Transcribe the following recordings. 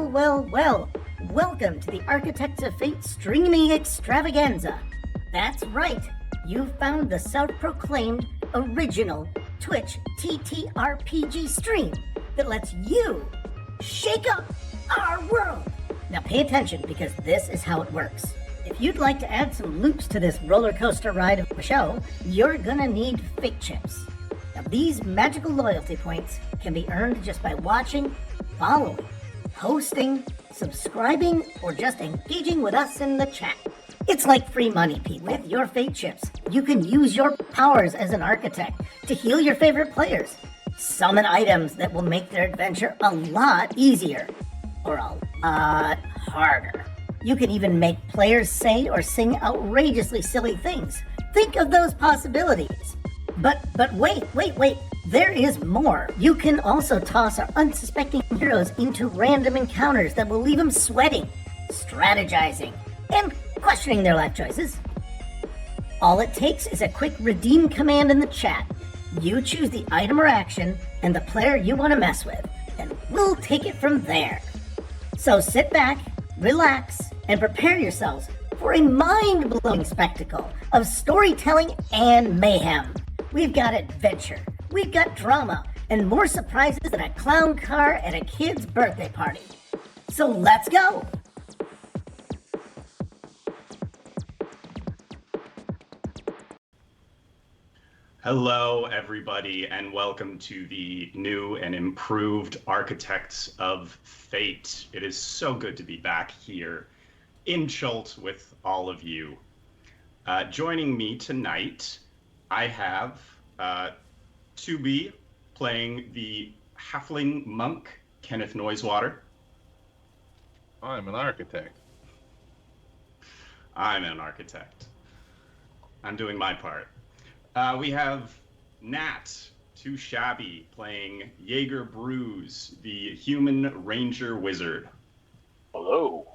Well. Welcome to the Architects of Fate streaming extravaganza. That's right, you've found the self-proclaimed original Twitch TTRPG stream that lets you shake up our world. Now pay attention, because this is how it works. If you'd like to add some loops to this roller coaster ride of a show, you're gonna need fate chips. Now these magical loyalty points can be earned just by watching, following, hosting, subscribing, or just engaging with us in the chat. It's like free money, Pete. With your fate chips, you can use your powers as an architect to heal your favorite players, summon items that will make their adventure a lot easier, or a lot harder. You can even make players say or sing outrageously silly things. Think of those possibilities. But wait. There is more. You can also toss our unsuspecting heroes into random encounters that will leave them sweating, strategizing, and questioning their life choices. All it takes is a quick redeem command in the chat. You choose the item or action and the player you want to mess with, and we'll take it from there. So sit back, relax, and prepare yourselves for a mind-blowing spectacle of storytelling and mayhem. We've got adventure, we've got drama, and more surprises than a clown car at a kid's birthday party. So let's go! Hello, everybody, and welcome to the new and improved Architects of Fate. It is so good to be back here in Chult with all of you. Joining me tonight, I have Tubi playing the halfling monk, Kenneth Noisewater. I'm an architect. I'm an architect. I'm doing my part. We have Nat, Too Shabby, playing Jaeger Bruise, the human ranger wizard. Hello.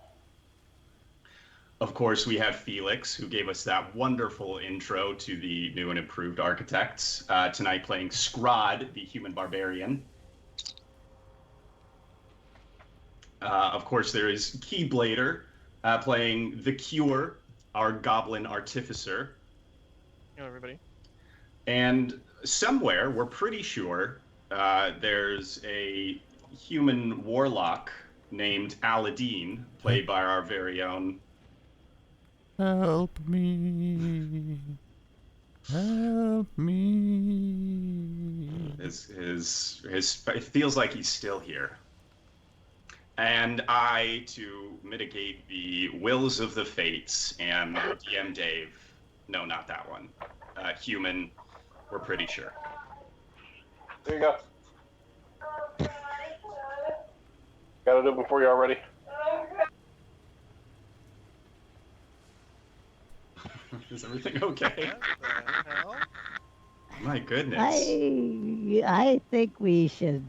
Of course, we have Felix, who gave us that wonderful intro to the new and improved architects, tonight playing Scrod, the human barbarian. Of course, there is Keyblader, playing The Cure, our goblin artificer. Hello, everybody. And somewhere, we're pretty sure, there's a human warlock named Aladdin, played by our very own... Help me. Help me. It feels like he's still here. And I, to mitigate the wills of the fates, am DM Dave. No, not that one. Human, we're pretty sure. There you go. Got it open for you already. Is everything okay? What the hell? My goodness. I think we should,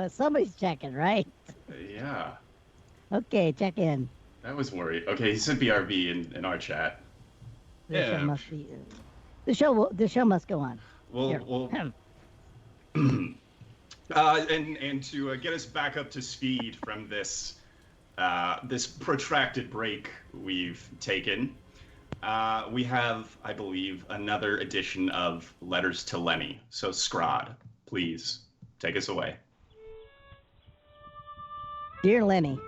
somebody's checking, right? Yeah. Okay, check in. That was worried. Okay, he said BRB in our chat. The show must go on. We'll and to get us back up to speed from this this protracted break we've taken, we have, I believe, another edition of Letters to Lenny. So Scrod, please take us away. Dear Lenny,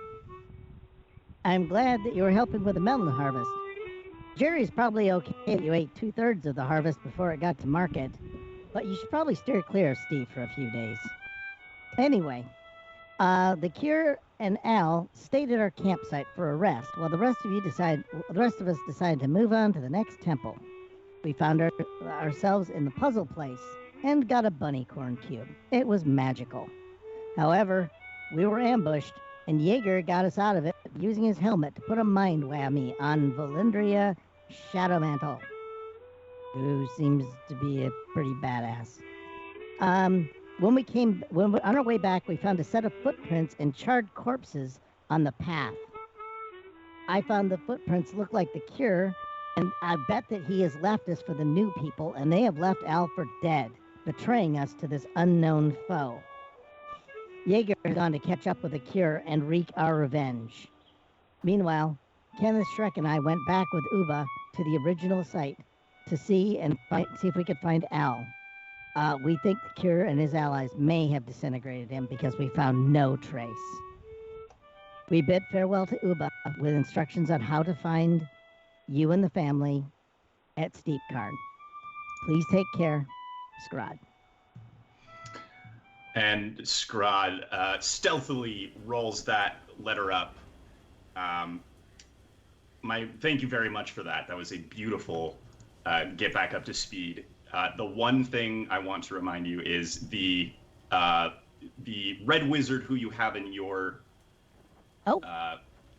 I'm glad that you were helping with the melon harvest. Jerry's probably okay if you ate 2/3 of the harvest before it got to market, but you should probably steer clear of Steve for a few days. Anyway, the Cure and Al stayed at our campsite for a rest, while the rest of us decided to move on to the next temple. We found ourselves in the puzzle place and got a bunny corn cube. It was magical. However, we were ambushed, and Jaeger got us out of it using his helmet to put a mind whammy on Valindria Shadowmantle, who seems to be a pretty badass. On our way back, we found a set of footprints and charred corpses on the path. I found the footprints look like the Cure, and I bet that he has left us for the new people, and they have left Al for dead, betraying us to this unknown foe. Jaeger has gone to catch up with the cure and wreak our revenge. Meanwhile, Kenneth, Shrek, and I went back with Uba to the original site to see if we could find Al. We think the cure and his allies may have disintegrated him because we found no trace. We bid farewell to Uba with instructions on how to find you and the family at Steepcarn. Please take care, Scrod. And Scrod stealthily rolls that letter up. Thank you very much for that. That was a beautiful get back up to speed. The one thing I want to remind you is the red wizard who you have in your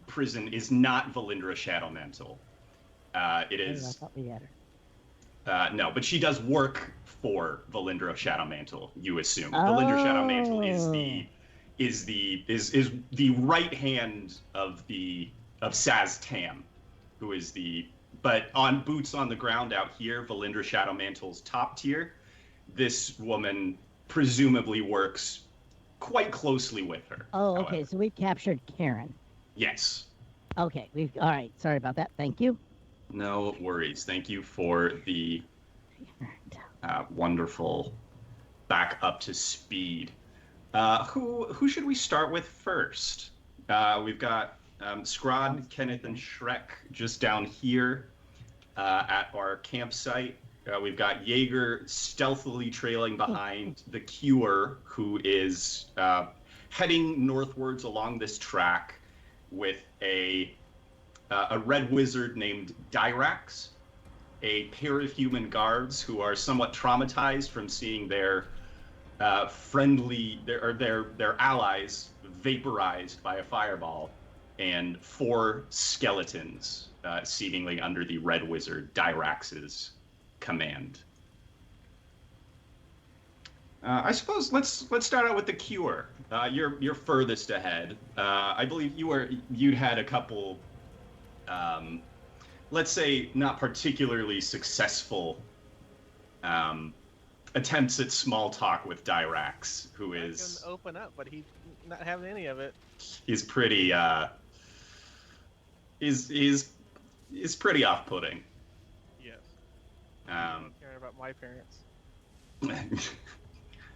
prison is not Valindra Shadowmantle. It is. I thought we had her. No, but she does work for Valindra Shadowmantle. You assume Valindra Shadowmantle is the right hand of Saz Tam, who is but on boots on the ground out here, Valindra Shadowmantle's top tier. This woman presumably works quite closely with her. Oh, however. okay. So we've captured Karen. Yes. Okay. All right. Sorry about that. Thank you. No worries. Thank you for the wonderful back up to speed. Who should we start with first? We've got Scrod, Kenneth, and Shrek just down here at our campsite. We've got Jaeger stealthily trailing behind the Cure, who is heading northwards along this track with a red wizard named Dyrax, a pair of human guards who are somewhat traumatized from seeing their their allies vaporized by a fireball, and 4 skeletons seemingly under the red wizard Dyrax's command. I suppose let's start out with the Cure. You're furthest ahead. I believe you'd had a couple, let's say, not particularly successful attempts at small talk with Dyrax, who is open up, but he's not having any of it. He's pretty is pretty off-putting. Yes. I don't care about my parents.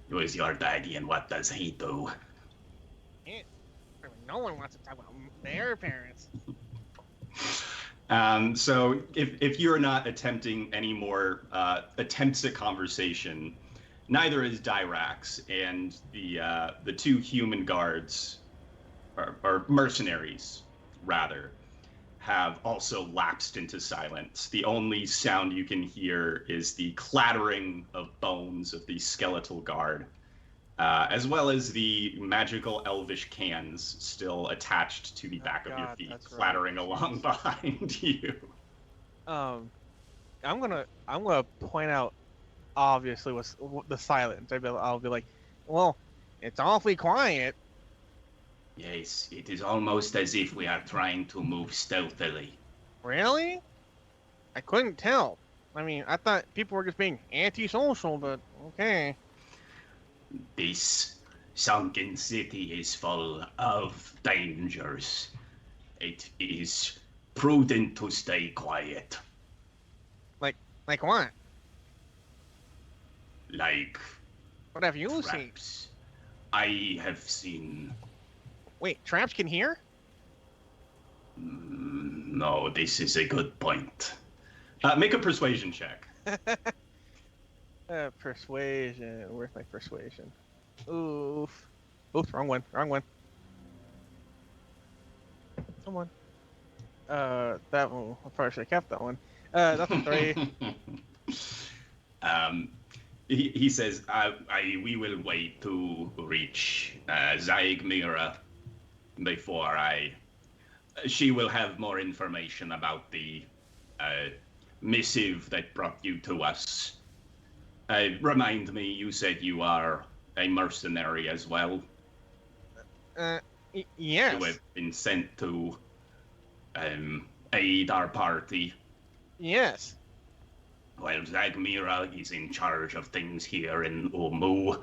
Who is your daddy and what does he do? No one wants to talk about their parents. So if you're not attempting any more attempts at conversation, neither is Dyrax, and the 2 human guards, or mercenaries rather, have also lapsed into silence. The only sound you can hear is the clattering of bones of the skeletal guard, as well as the magical elvish cans still attached to the back of your feet, clattering along behind you. I'm gonna point out, obviously, what's the silence. I'll be like, well, it's awfully quiet. Yes, it is almost as if we are trying to move stealthily. Really? I couldn't tell. I mean, I thought people were just being antisocial, but okay. This sunken city is full of dangers. It is prudent to stay quiet. Like what? Like What have you seen? traps. I have seen. Wait, traps can hear? No, this is a good point. Make a persuasion check. Persuasion. Where's my persuasion? Oof. Oops, wrong one. Come on. That one. I probably should have kept that one. That's a 3. He says, we will wait to reach Zaigmira before she will have more information about the missive that brought you to us. Remind me, you said you are a mercenary as well? Yes. You have been sent to aid our party? Yes. Well, Zagmira is in charge of things here in Omu.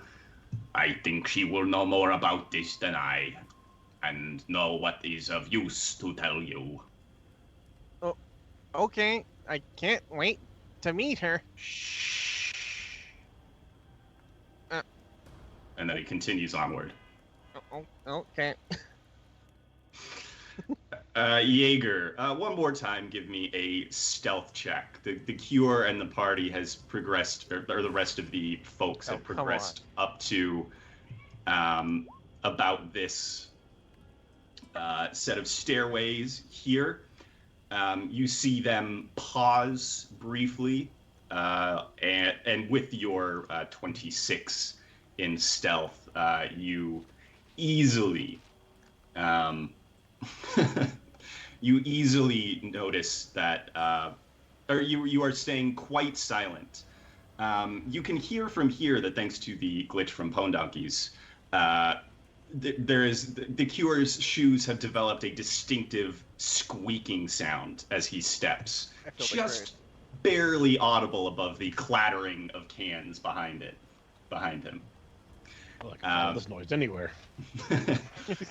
I think she will know more about this than I, and know what is of use to tell you. Oh, okay. I can't wait to meet her. Shh. And then he continues onward. Okay. Jaeger, one more time, give me a stealth check. The cure and the party has progressed, or the rest of the folks have progressed up to about this set of stairways here. You see them pause briefly, and with your 26 in stealth, you easily you easily notice that, or you are staying quite silent. You can hear from here that thanks to the glitch from Pone Donkeys, the Cure's shoes have developed a distinctive squeaking sound as he steps, just barely audible above the clattering of cans behind him. Well, I can follow this noise anywhere.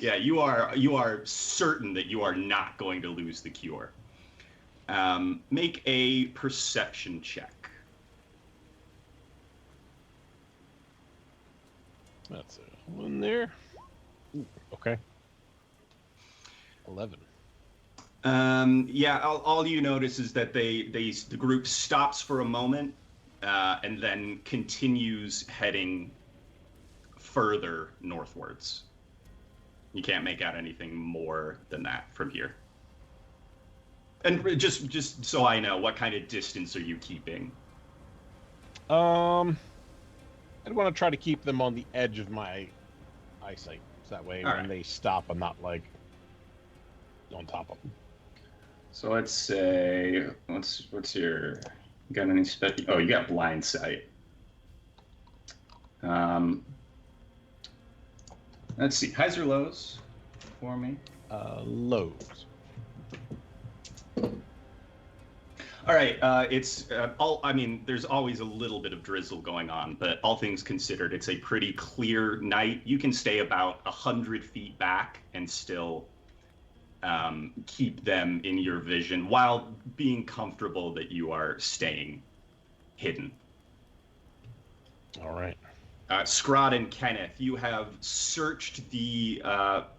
Yeah, you are certain that you are not going to lose the cure. Make a perception check. That's one there. Ooh, okay. 11. Yeah, all you notice is that the group stops for a moment, and then continues heading further northwards. You can't make out anything more than that from here. And just so I know, what kind of distance are you keeping? I'd want to try to keep them on the edge of my eyesight, so that way when they stop, I'm not like on top of them. So let's say, what's your? You got any special? Oh, you got blind sight. Let's see, highs or lows for me? Lows. All right, it's I mean, there's always a little bit of drizzle going on, but all things considered, it's a pretty clear night. You can stay about 100 feet back and still keep them in your vision while being comfortable that you are staying hidden. All right. Scrod and Kenneth, you have searched the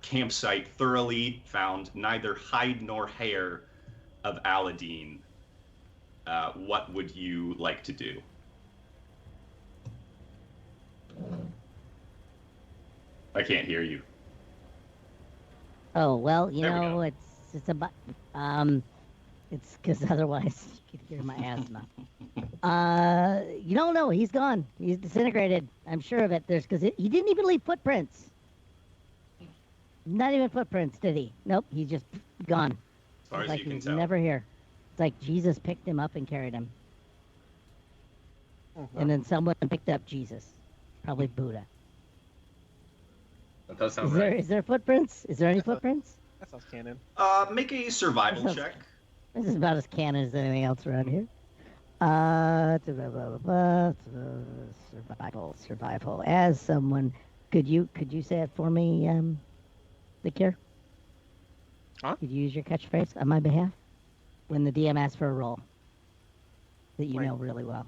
campsite thoroughly, found neither hide nor hair of Aladdin. What would you like to do? I can't hear you. Oh, well, you There we know, go. it's about, it's because otherwise you could hear my asthma. You don't know, he's gone. He's disintegrated. I'm sure of it. He didn't even leave footprints. Not even footprints, did he? Nope, he's just gone. As far as Like you he can was tell. never here. It's like Jesus picked him up and carried him. And then someone picked up Jesus. Probably Buddha. That does sound Is right. there footprints? Is there any footprints? That sounds canon. Make a survival That sounds- check. This is about as canon as anything else around here. Survival. As someone, could you say it for me, the cure? Huh? Could you use your catchphrase on my behalf when the DM asks for a roll that you Wait. know really well?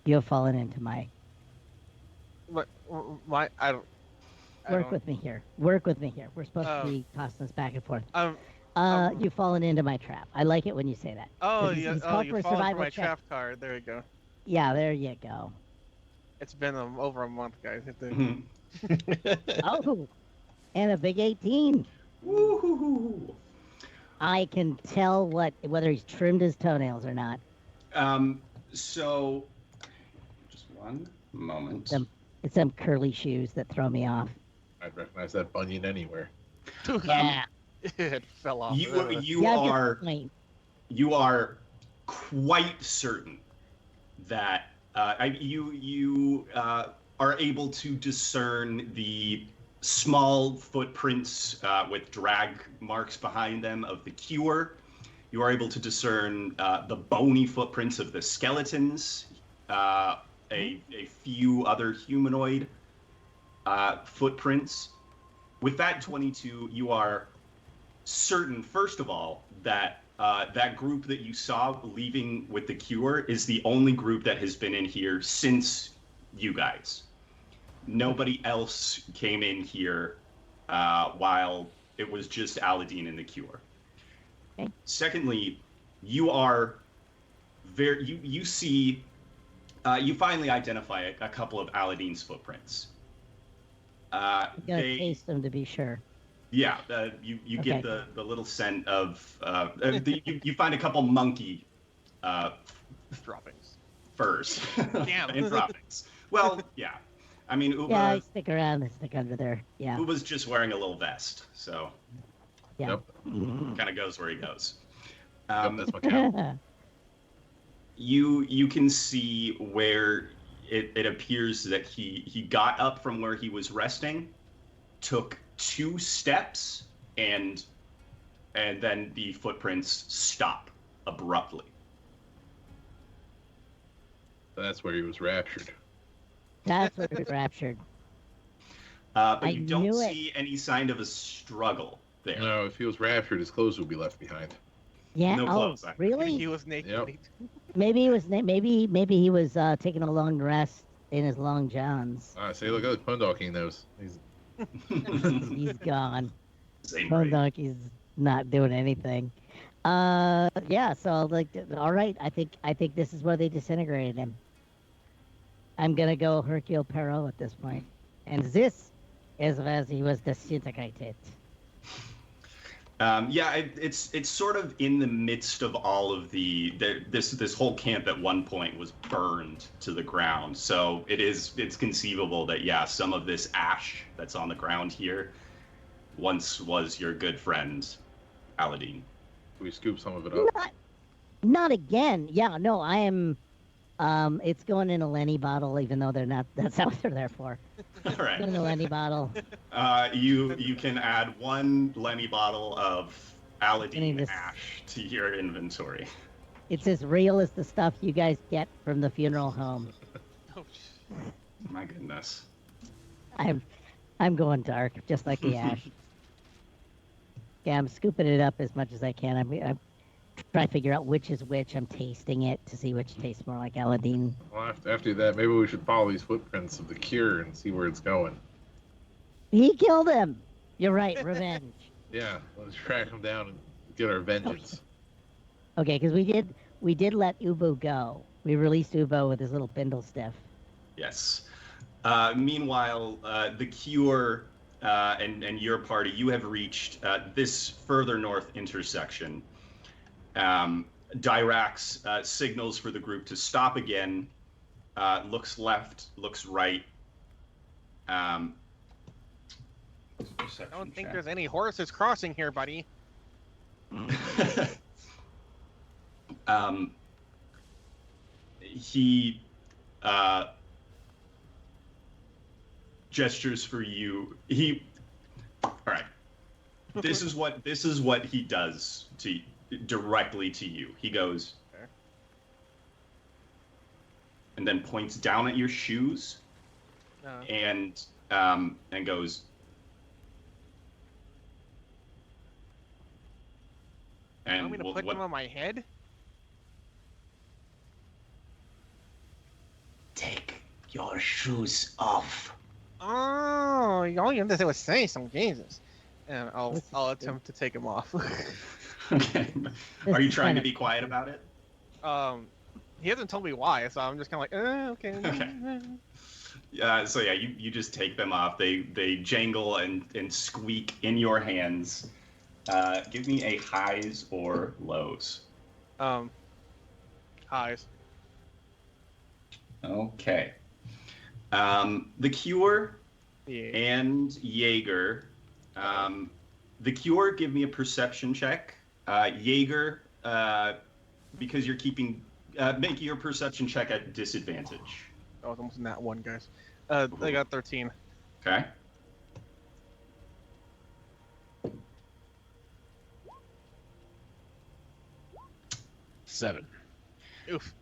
You have fallen into my What? Why? I don't. work with me here. Work with me here. We're supposed Oh. to be tossing this back and forth. Um. You've fallen into my trap. I like it when you say that. Oh, 'Cause yeah. he's Oh, called you for a fallen for survival my check. trap card. There you go. Yeah, there you go. It's been over a month, guys. Mhm. Oh, and a big 18. Woo-hoo-hoo-hoo. I can tell whether he's trimmed his toenails or not. So, just one moment. It's them curly shoes that throw me off. I'd recognize that bunion anywhere. Yeah, It fell off. You yeah, I've got a you are quite certain that you are able to discern the small footprints with drag marks behind them of the cure. You are able to discern the bony footprints of the skeletons, a few other humanoid footprints. With that 22, you are certain, first of all, that that group that you saw leaving with the cure is the only group that has been in here since you guys. Nobody else came in here while it was just Aladdin and the cure. Okay. Secondly, you are you see you finally identify a couple of Aladdin's footprints. You gotta taste them to be sure. Yeah, you get the little scent of you find a couple monkey Droppings. furs. Damn. And droppings. Well, yeah. I mean, Uba, Yeah, I stick around. I stick under there. Yeah. Uba's just wearing a little vest, so Yeah. Yep. kind of goes where he goes. Yep, that's my count. You can see where it appears that he got up from where he was resting, took 2 steps, and then the footprints stop abruptly. That's where he was raptured. That's where it raptured. But I you don't knew it. see any sign of a struggle there. No, if he was raptured, his clothes would be left behind. Yeah. No oh, clothes, really? He was naked. Yep. Maybe he was. Maybe he was taking a long rest in his long johns. Say, look at Pundoking those. He's gone. Same Bone rate. Donkey's not doing anything. Yeah. So like, all right. I think this is where they disintegrated him. I'm gonna go Hercule Poirot at this point, and this is where he was disintegrated. Yeah, it's sort of in the midst of all of this whole camp at one point was burned to the ground. So it's conceivable that some of this ash that's on the ground here once was your good friend Aladdin. We scoop some of it up. Not again. Yeah. No. I am. It's going in a Lenny bottle, even though they're not. That's not what they're there for. All right. Going in a Lenny bottle. You can add 1 Lenny bottle of Aladdin this- ash to your inventory. It's as real as the stuff you guys get from the funeral home. Oh, My goodness. I'm going dark, just like the ash. Yeah, I'm scooping it up as much as I can. I'm trying to figure out which is which. I'm tasting it to see which tastes more like Aladdin. Well, after that, maybe we should follow these footprints of the cure and see where it's going. He killed him. You're right. Revenge. Yeah, let's track him down and get our vengeance. Okay, because we did let Ubo go. We released Ubo with his little bindle stiff. Yes. Meanwhile, the Cure and your party, you have reached this further north intersection. Dyrax signals for the group to stop again, looks left, looks right. I don't think there's any horses crossing here, buddy. He gestures for you. All right. This is what he does directly to you. He goes, Okay. and then points down at your shoes, and goes, you want me to put them on my head? Take your shoes off. Oh, all you have to say was say some Jesus. And I'll attempt to take them off. Okay. Are you trying to be quiet about it? He hasn't told me why, so I'm just kind of like, okay. Okay. So yeah, you just take them off. They jangle and squeak in your hands. Give me a highs or lows. Highs. Okay. The Cure Yeah. and Jaeger. The Cure, give me a perception check. Jaeger, because you're keeping, make your perception check at disadvantage. Oh, it's almost in that one, guys. I got 13. Okay. Seven. Oof.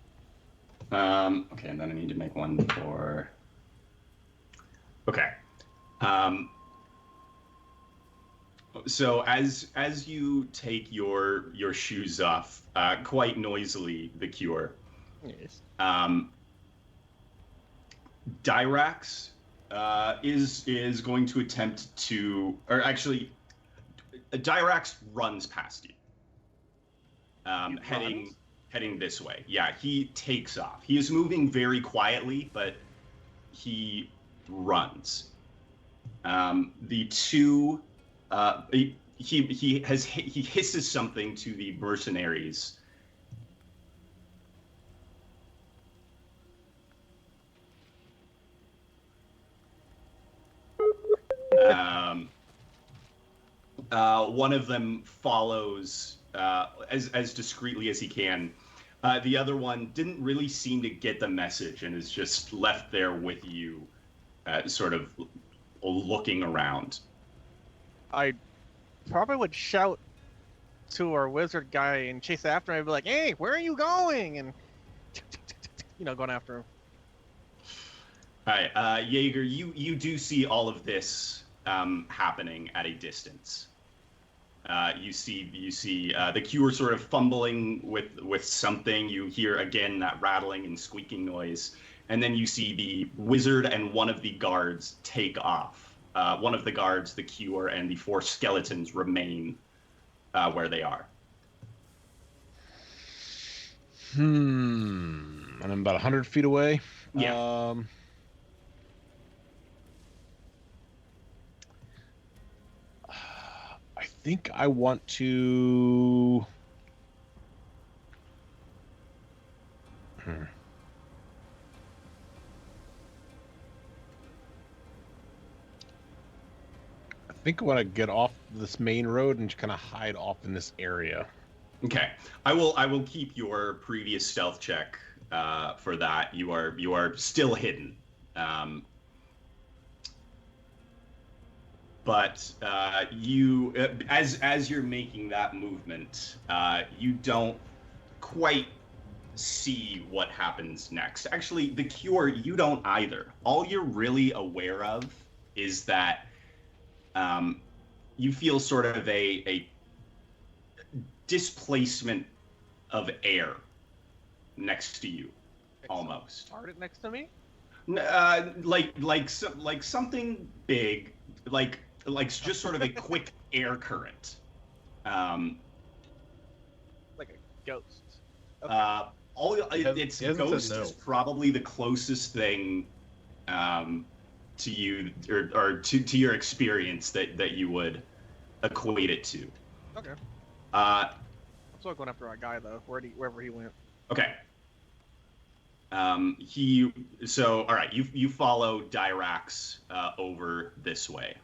Okay, and then I need to make one for. Okay. Um, so as you take your shoes off, quite noisily, the cure. Yes. Dyrax is going to attempt to, or actually, Dyrax runs past you, heading this way. Yeah, he takes off. He is moving very quietly, but he runs. The two, he hisses something to the mercenaries. One of them follows as discreetly as he can. The other one didn't really seem to get the message and is just left there with you, sort of looking around. I probably would shout to our wizard guy and chase after him and be like, "Hey, where are you going?" And going after him. All right, Jaeger, you do see all of this happening at a distance. You see the cure sort of fumbling with something. You hear again that rattling and squeaking noise, and then you see the wizard and one of the guards take off. One of the guards, the cure, and the 4 skeletons remain where they are. And I'm about 100 feet away. Yeah. I think I want to. I think I want to get off this main road and just kind of hide off in this area. Okay, I will keep your previous stealth check for that. You are still hidden, but you as you're making that movement, you don't quite see what happens next. Actually, the cure, you don't either. All you're really aware of is that you feel sort of a displacement of air next to you, almost. Started next to me? Like something big, like just sort of a quick air current. Like a ghost. Okay. It's ghost is probably the closest thing to you or to your experience that you would equate it to. Okay. I'm still going after our guy though, wherever he went. Okay. All right, you follow Dyrax over this way.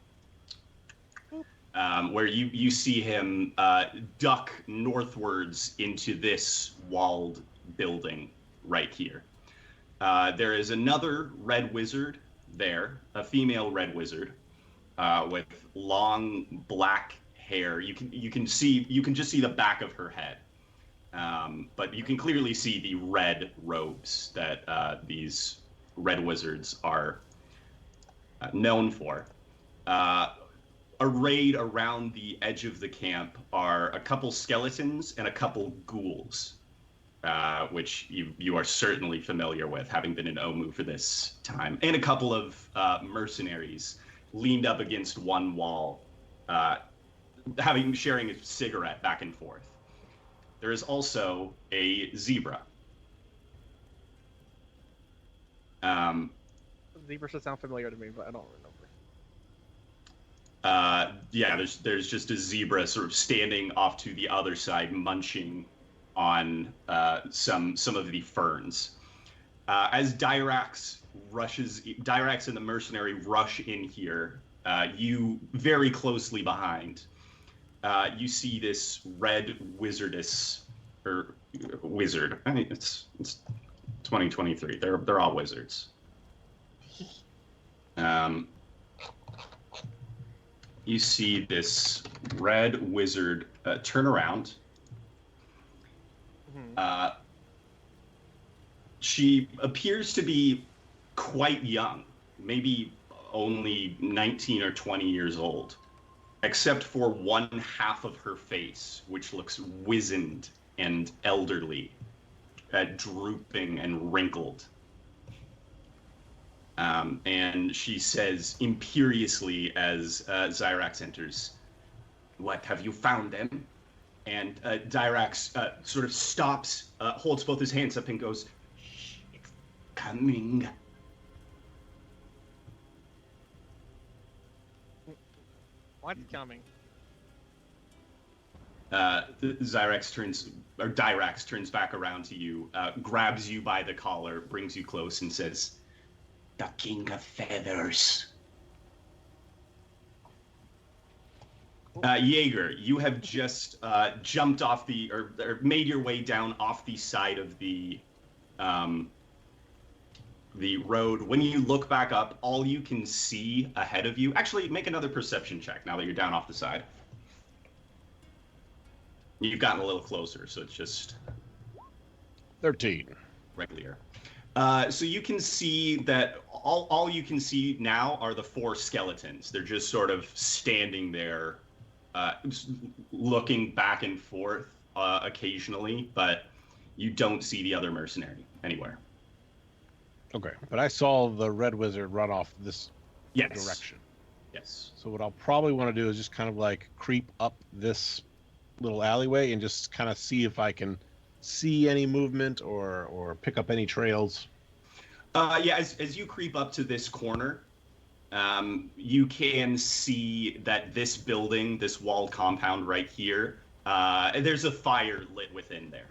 Where you see him duck northwards into this walled building right here. There is another red wizard there, a female red wizard, with long black hair. You can just see the back of her head, but you can clearly see the red robes that these red wizards are known for. Arrayed around the edge of the camp are a couple skeletons and a couple ghouls, which you are certainly familiar with, having been in Omu for this time, and a couple of mercenaries leaned up against one wall, sharing a cigarette back and forth. There is also a zebra. Zebra should sound familiar to me, but I don't remember. Yeah, there's just a zebra sort of standing off to the other side, munching on some of the ferns. As Dyrax and the mercenary rush in here, you very closely behind. You see this red wizard. I mean, it's 2023. They're all wizards. You see this red wizard turn around. Mm-hmm. She appears to be quite young, maybe only 19 or 20 years old, except for one half of her face, which looks wizened and elderly, drooping and wrinkled. And she says imperiously as Zyrax enters, "What, have you found them?" And Dyrax sort of stops, holds both his hands up and goes, "Shh, it's coming." What's coming? Dyrax turns back around to you, grabs you by the collar, brings you close, and says, "The King of Feathers." Jaeger, you have just jumped off or made your way down off the side of the road. When you look back up, all you can see ahead of you. Actually, make another perception check now that you're down off the side. You've gotten a little closer, so it's just 13. regular. So you can see that all you can see now are the 4 skeletons. They're just sort of standing there, looking back and forth occasionally, but you don't see the other mercenary anywhere. Okay, but I saw the red wizard run off this Yes. direction. Yes. So what I'll probably want to do is just kind of like creep up this little alleyway and just kind of see if I can see any movement or pick up any trails. Yeah, as you creep up to this corner, you can see that this building, this walled compound right here, there's a fire lit within there.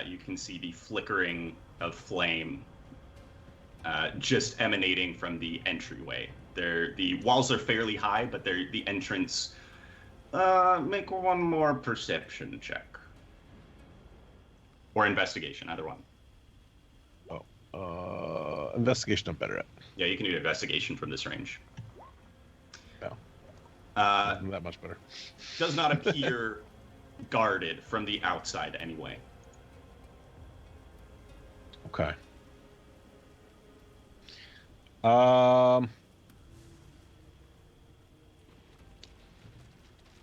You can see the flickering of flame just emanating from the entryway. The walls are fairly high, but the entrance. Make one more perception check. Or investigation, either one. Investigation I'm better at. Yeah, you can do investigation from this range. Yeah. Not That much better. Does not appear guarded from the outside anyway. Okay.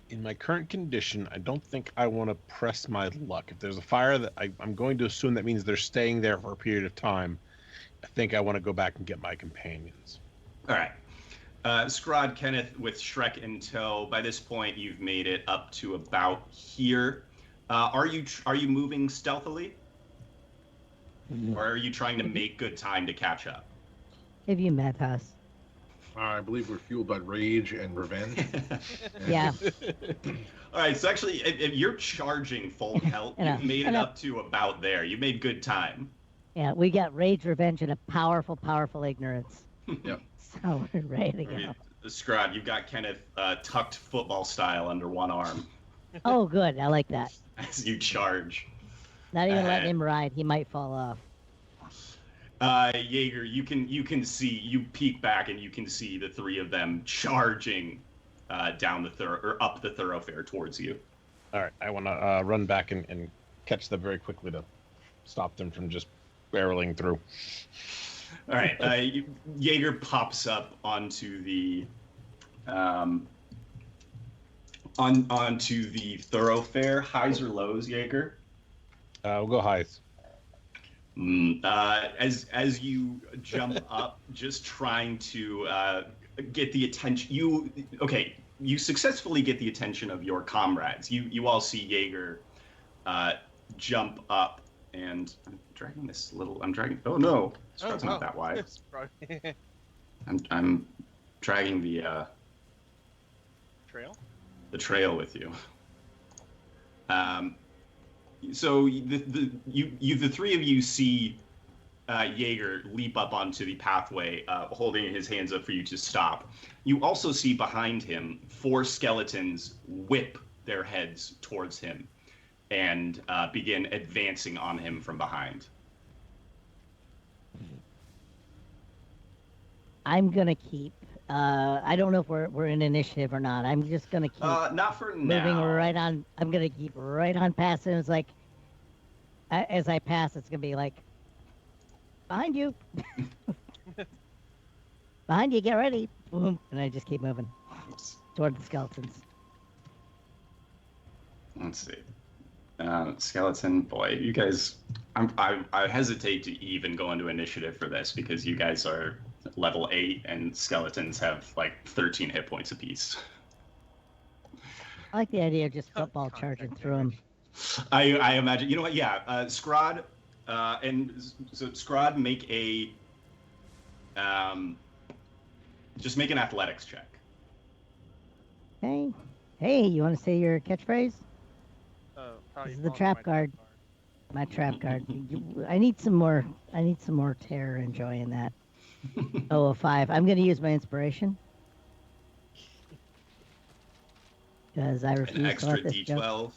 In my current condition, I don't think I want to press my luck. If there's a fire, that I'm going to assume that means they're staying there for a period of time. I think I want to go back and get my companions. All right. Scrod, Kenneth, with Shrek in tow. By this point, you've made it up to about here. Are you moving stealthily, or are you trying to make good time to catch up? Have you met us? I believe we're fueled by rage and revenge. Yeah. All right. So actually, if you're charging full health, you've made it up to about there. You made good time. Yeah, we got rage, revenge, and a powerful, powerful ignorance. Yep. So we're ready to go. Scrod, you've got Kenneth tucked football style under one arm Oh, good. I like that. as you charge. Not even letting him ride. He might fall off. Jaeger, you can see, you peek back and you can see the 3 of them charging down or up the thoroughfare towards you. All right, I want to run back and catch them very quickly to stop them from just barreling through. All right, Jaeger pops up onto the onto the thoroughfare. Highs or lows, Jaeger? We'll go highs. As you jump up, just trying to get the attention. You successfully get the attention of your comrades. You all see Jaeger jump up, and I'm dragging this little. Oh no, it's not that wide. I'm dragging the Trail? The trail with you. So the 3 of you see Jaeger leap up onto the pathway, holding his hands up for you to stop. You also see behind him 4 skeletons whip their heads towards him and begin advancing on him from behind. I'm gonna keep. I don't know if we're in initiative or not. I'm just gonna keep Not for moving now. right on. I'm gonna keep right on past him. It's like as I pass, it's gonna be like behind you. Behind you, get ready. Boom. And I just keep moving toward the skeletons. Let's see. Skeleton, boy, you guys. I hesitate to even go into initiative for this because you guys are level 8 and skeletons have like 13 hit points apiece. I like the idea of just football charging through them. I imagine. You know what? Yeah, Scrod, and so Scrod, make a just make an athletics check. Hey, you want to say your catchphrase? Probably This is the follow trap my guard. My trap guard. I need some more. I need some more terror and joy in that. Oh, a 5. I'm going to use my inspiration because I refuse An extra to let this D12. joke.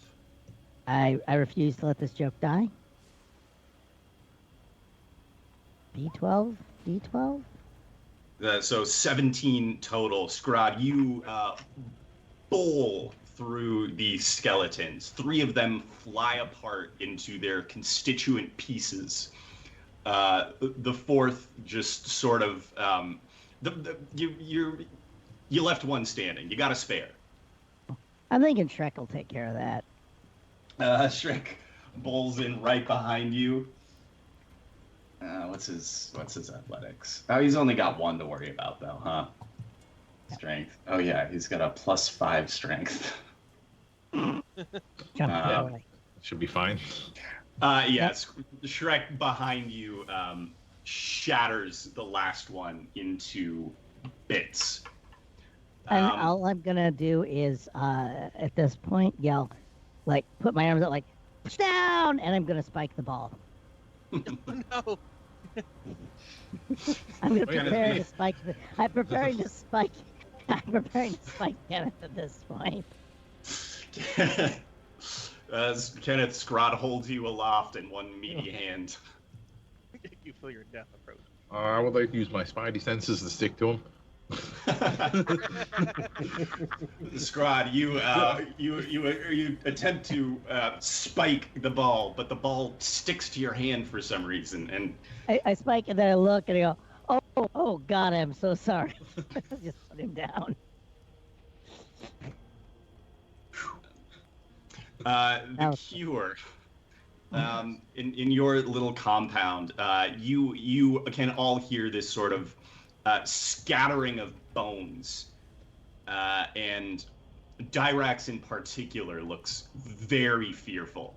I refuse to let this joke die. D12. So 17 total. Scrod, you bowl through these skeletons. 3 of them fly apart into their constituent pieces. The 4th just sort of you left one standing. You got a spare. I'm thinking Shrek will take care of that. Shrek bowls in right behind you. What's his athletics? Oh, he's only got 1 to worry about though, huh? Strength. Oh yeah, he's got a +5 strength. Should be fine. Yes, Shrek behind you shatters the last one into bits. And all I'm gonna do is, at this point, yell, like, put my arms out, like, push down, and I'm gonna spike the ball. No. I'm gonna prepare to spike. I'm preparing to spike Kenneth at this point. Kenneth Scrod holds you aloft in one meaty hand. You feel your death approach. I would like to use my spidey senses to stick to him. Scrod, you attempt to spike the ball, but the ball sticks to your hand for some reason, and I spike and then I look and I go, oh God, I'm so sorry. Just put him down. The cure. In your little compound, you can all hear this sort of scattering of bones, and Dyrax in particular looks very fearful.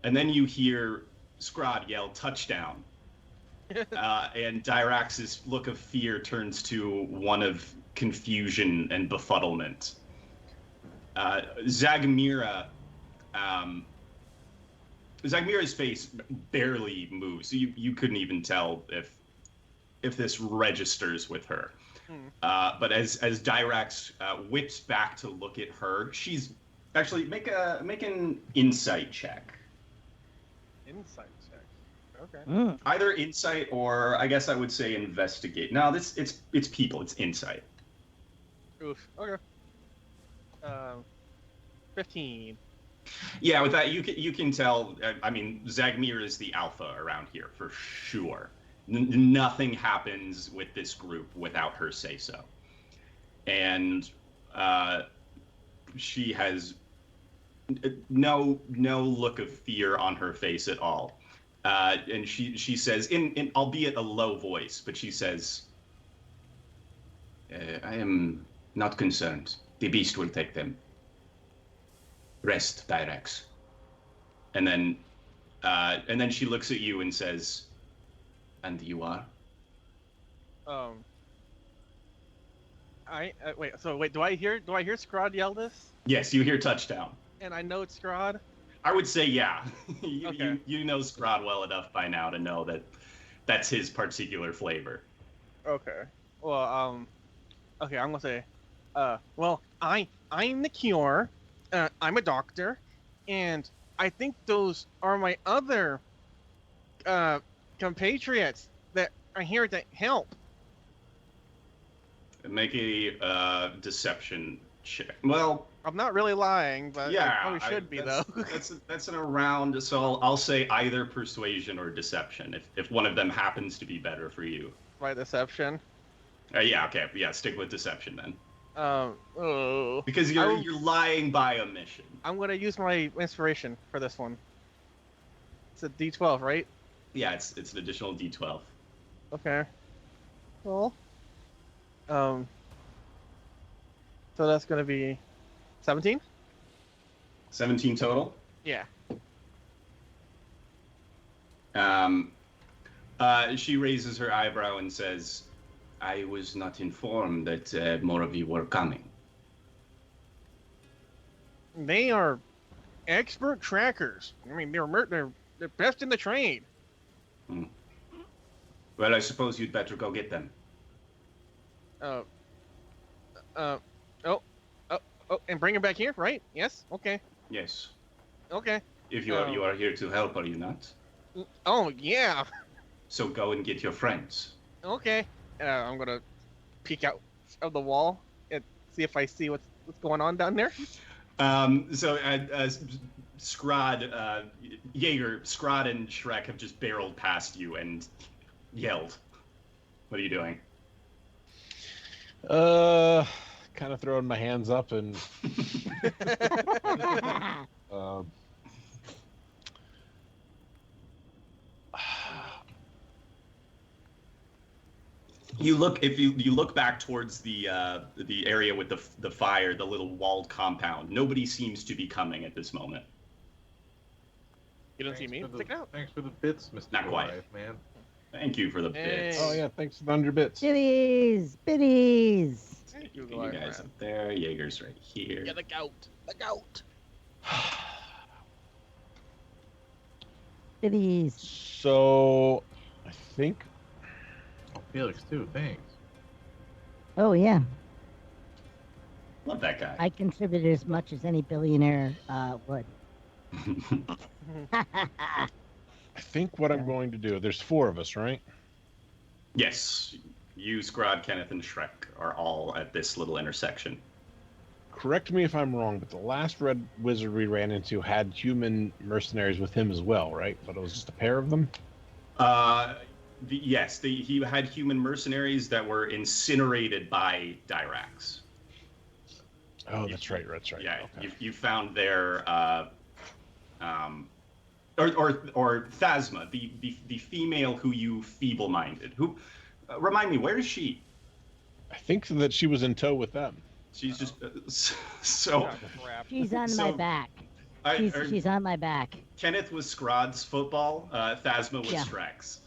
And then you hear Scrod yell touchdown, and Dyrax's look of fear turns to one of confusion and befuddlement. Zagmira's face barely moves. You couldn't even tell if this registers with her. But as Dyrax whips back to look at her, she's actually make an insight check. Insight check. Okay. Either insight or I guess I would say investigate. No, it's people. It's insight. Oof. Okay. 15. Yeah, with that you can tell. I mean, Zagmir is the alpha around here for sure. Nothing happens with this group without her say so, and she has no look of fear on her face at all. And she says, in albeit a low voice, but she says, "I am not concerned. The beast will take them. Rest, Dyrax." And then she looks at you and says, "And you are?" Wait. Do I hear Scrod yell this? Yes, you hear touchdown. And I know it's Scrod. I would say yeah. Okay. You know Scrod well enough by now to know that that's his particular flavor. Okay. Well, okay, I'm gonna say, well, I'm the cure. I'm a doctor, and I think those are my other compatriots that are here to help. Make a deception check. Well, I'm not really lying, but yeah, I probably should be though. that's an around. So I'll say either persuasion or deception if one of them happens to be better for you. My deception. Yeah, okay. Yeah, stick with deception then. Oh. Because you're lying by omission. I'm gonna use my inspiration for this one. It's a D12, right? Yeah, it's an additional D12. Okay. Cool. So that's gonna be 17? 17 total. Yeah. She raises her eyebrow and says, "I was not informed that more of you were coming." They are expert trackers. I mean, they're best in the trade. Well, I suppose you'd better go get them. Oh, and bring him back here, right? Yes. Okay. Yes. Okay. If you are here to help, are you not? Oh yeah. So go and get your friends. Okay. I'm gonna peek out of the wall and see if I see what's going on down there. Scrod, Jaeger, Scrod, and Shrek have just barreled past you and yelled. What are you doing? Kind of throwing my hands up and you look back towards the area with the fire, the little walled compound. Nobody seems to be coming at this moment. You don't see me? Stick out. Thanks for the bits, Mr. Not quite. Goliath, man. Thank you for the bits. oh yeah, thanks for the 100 bits. Biddies! Biddies! Thank you, You guys up there. Jaeger's right here. Yeah, the goat. The goat. Biddies! So, I think Oh, Felix, too. Thanks. Oh, yeah. Love that guy. I contributed as much as any billionaire would. I think what I'm going to do. There's 4 of us, right? Yes, you, Scrod, Kenneth, and Shrek are all at this little intersection. Correct me if I'm wrong, but the last red wizard we ran into had human mercenaries with him as well, right? But it was just a pair of them? Yes, he had human mercenaries that were incinerated by Dyrax. Oh, that's right. Yeah, Okay. you found their or Phasma, the female who you feeble-minded. Who remind me, where is she? I think that she was in tow with them. She's just so. She's on my back. She's on my back. Kenneth was Scrod's football. Phasma was Yeah. Shrek's.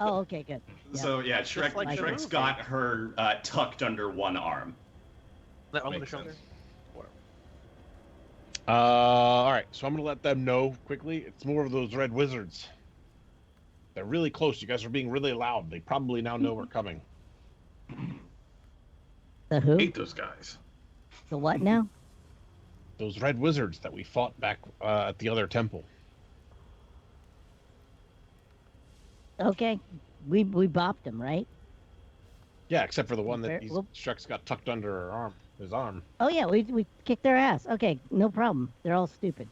Oh, okay, good. Yeah. So yeah, Shrek, like the Shrek's movie. got her tucked under one arm. That over the Makes shoulder. sense. All right, so I'm gonna let them know quickly. It's more of those red wizards. They're really close. You guys are being really loud. They probably now know we're coming. The who? Hate those guys. The what now? Those red wizards that we fought back at the other temple. Okay. We bopped him, right? Yeah, except for the one that Okay, well- Shrek's got tucked under his arm. Oh, yeah, we kicked their ass. Okay, no problem. They're all stupid.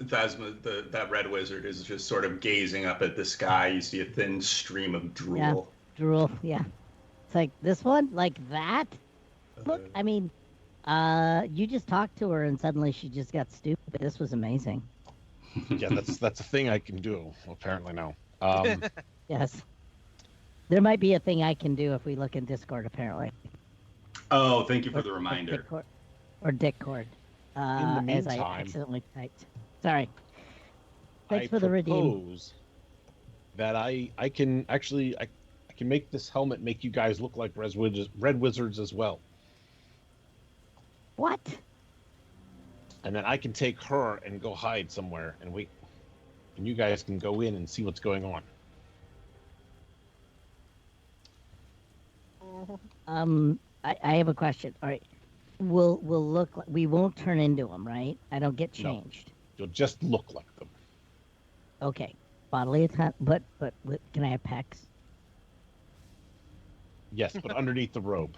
Phasma, that red wizard, is just sort of gazing up at the sky. You see a thin stream of drool. Drool, yeah. It's like, this one? Like that? Look, I mean, you just talked to her and suddenly she just got stupid. This was amazing. Yeah, that's a thing I can do apparently now. Yes. There might be a thing I can do if we look in Discord, apparently. Oh, thank you for the reminder. Or Dickcord. In the as I meantime, accidentally typed. Sorry. Thanks I for the redeem. propose that I can make this helmet make you guys look like red wizards as well, What? and then I can take her and go hide somewhere and wait, and you guys can go in and see what's going on. I have a question. All right. We'll look like we won't turn into them, right? I don't get No. changed. You'll just look like them. Okay. Bodily attack, but can I have pecs? Yes, but underneath the robe.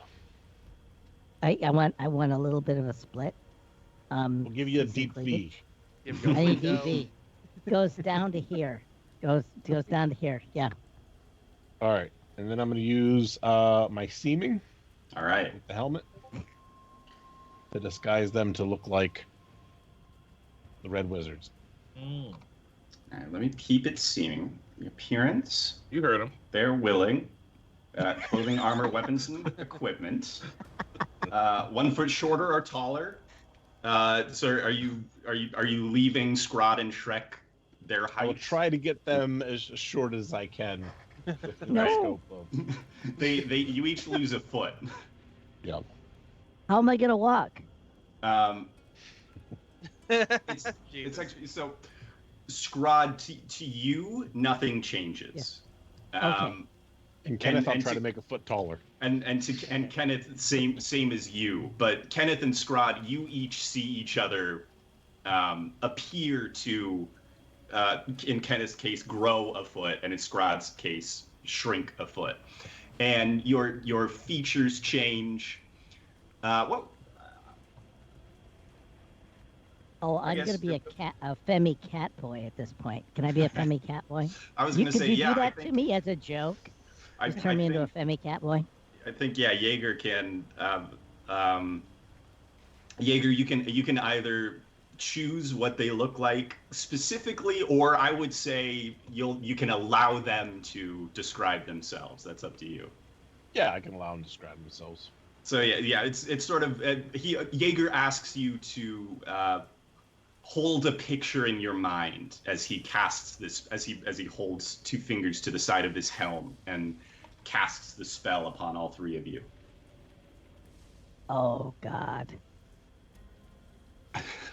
I want a little bit of a split. We'll give you a some deep V. cleavage. Give you a I need window. DV. Goes down to here. Goes down to here. Yeah. All right, And then I'm going to use my seeming, All right. the helmet, to disguise them to look like the Red Wizards. All right, let me keep it seeming. The appearance, You heard him. they're willing. Clothing, armor, weapons, and equipment. 1 foot shorter or taller. So are you leaving Scrod and Shrek their height? I will try to get them as short as I can. Within the No. scope of... you each lose a foot. Yeah. How am I gonna walk? It's actually so. Scrod, to you, nothing changes. Okay. And Kenneth, I'll and try to- to make a foot taller. And Kenneth, same as you. But Kenneth and Scrod, you each see each other appear to, in Kenneth's case, grow a foot, and in Scrod's case, shrink a foot. And your features change. What? Oh, I I'm guess gonna be you're- a femi cat boy at this point. Can I be a femi cat boy? I was You gonna could say, you yeah. do I that think, to me as a joke? I, Just turn I me think, into a femi cat boy. I think yeah, Jaeger can. Jaeger, you can either choose what they look like specifically, or I would say you can allow them to describe themselves. That's up to you. Yeah, I can allow them to describe themselves. So yeah, it's sort of Jaeger asks you to hold a picture in your mind as he casts this, as he holds 2 fingers to the side of this helm and casts the spell upon all 3 of you. Oh God.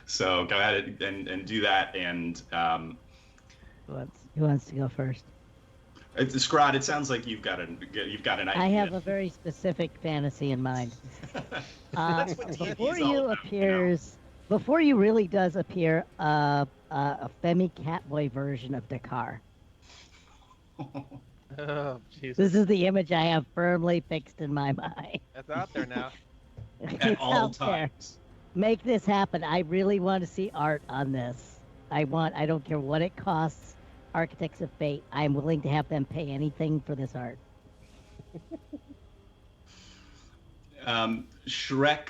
So go ahead and do that. And Who wants to go first? Scrod, it sounds like you've got an idea. I have a very specific fantasy in mind. That's what D&D is Before all you about, appears, before you really does appear, a femi catboy version of Dakar. Oh, Jesus. This is the image I have firmly fixed in my mind. That's out there now. At It's all out there. times. Make this happen. I really want to see art on this. I don't care what it costs. Architects of Fate, I'm willing to have them pay anything for this art. Shrek,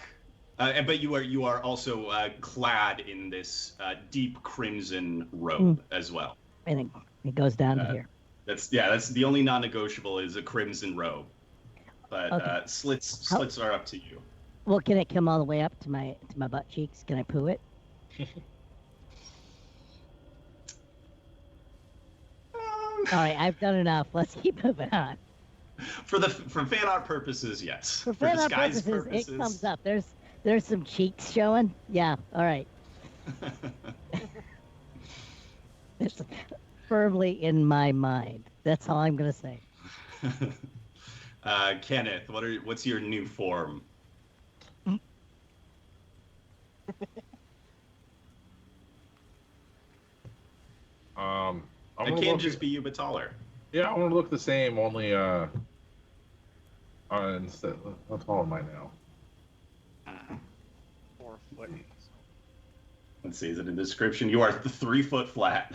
but you are also clad in this deep crimson robe as well. I think it goes down to here. That's the only non-negotiable is a crimson robe. But Okay. slits are up to you. Well, can it come all the way up to my butt cheeks? Can I poo it? All right, I've done enough. Let's keep moving on. For fan art purposes, yes. For fan art disguise purposes, it comes up. There's some cheeks showing. Yeah. All right. It's firmly in my mind. That's all I'm gonna say. Kenneth, what's your new form? I'm It can't just be you, but taller. Yeah, I want to look the same. Only instead, how tall am I now? 4 foot. Let's see, is it a description? You are 3 foot flat.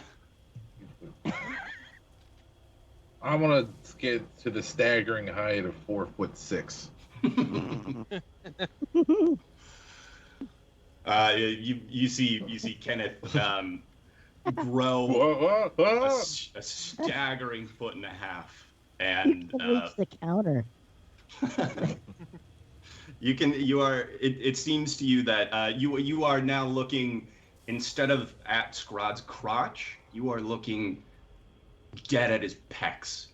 I want to get to the staggering height of 4'6". You see Kenneth grow Whoa, whoa, a whoa. staggering 1.5 feet, You and can reach the counter. it seems to you that you are now looking, instead of at Scrod's crotch, you are looking dead at his pecs.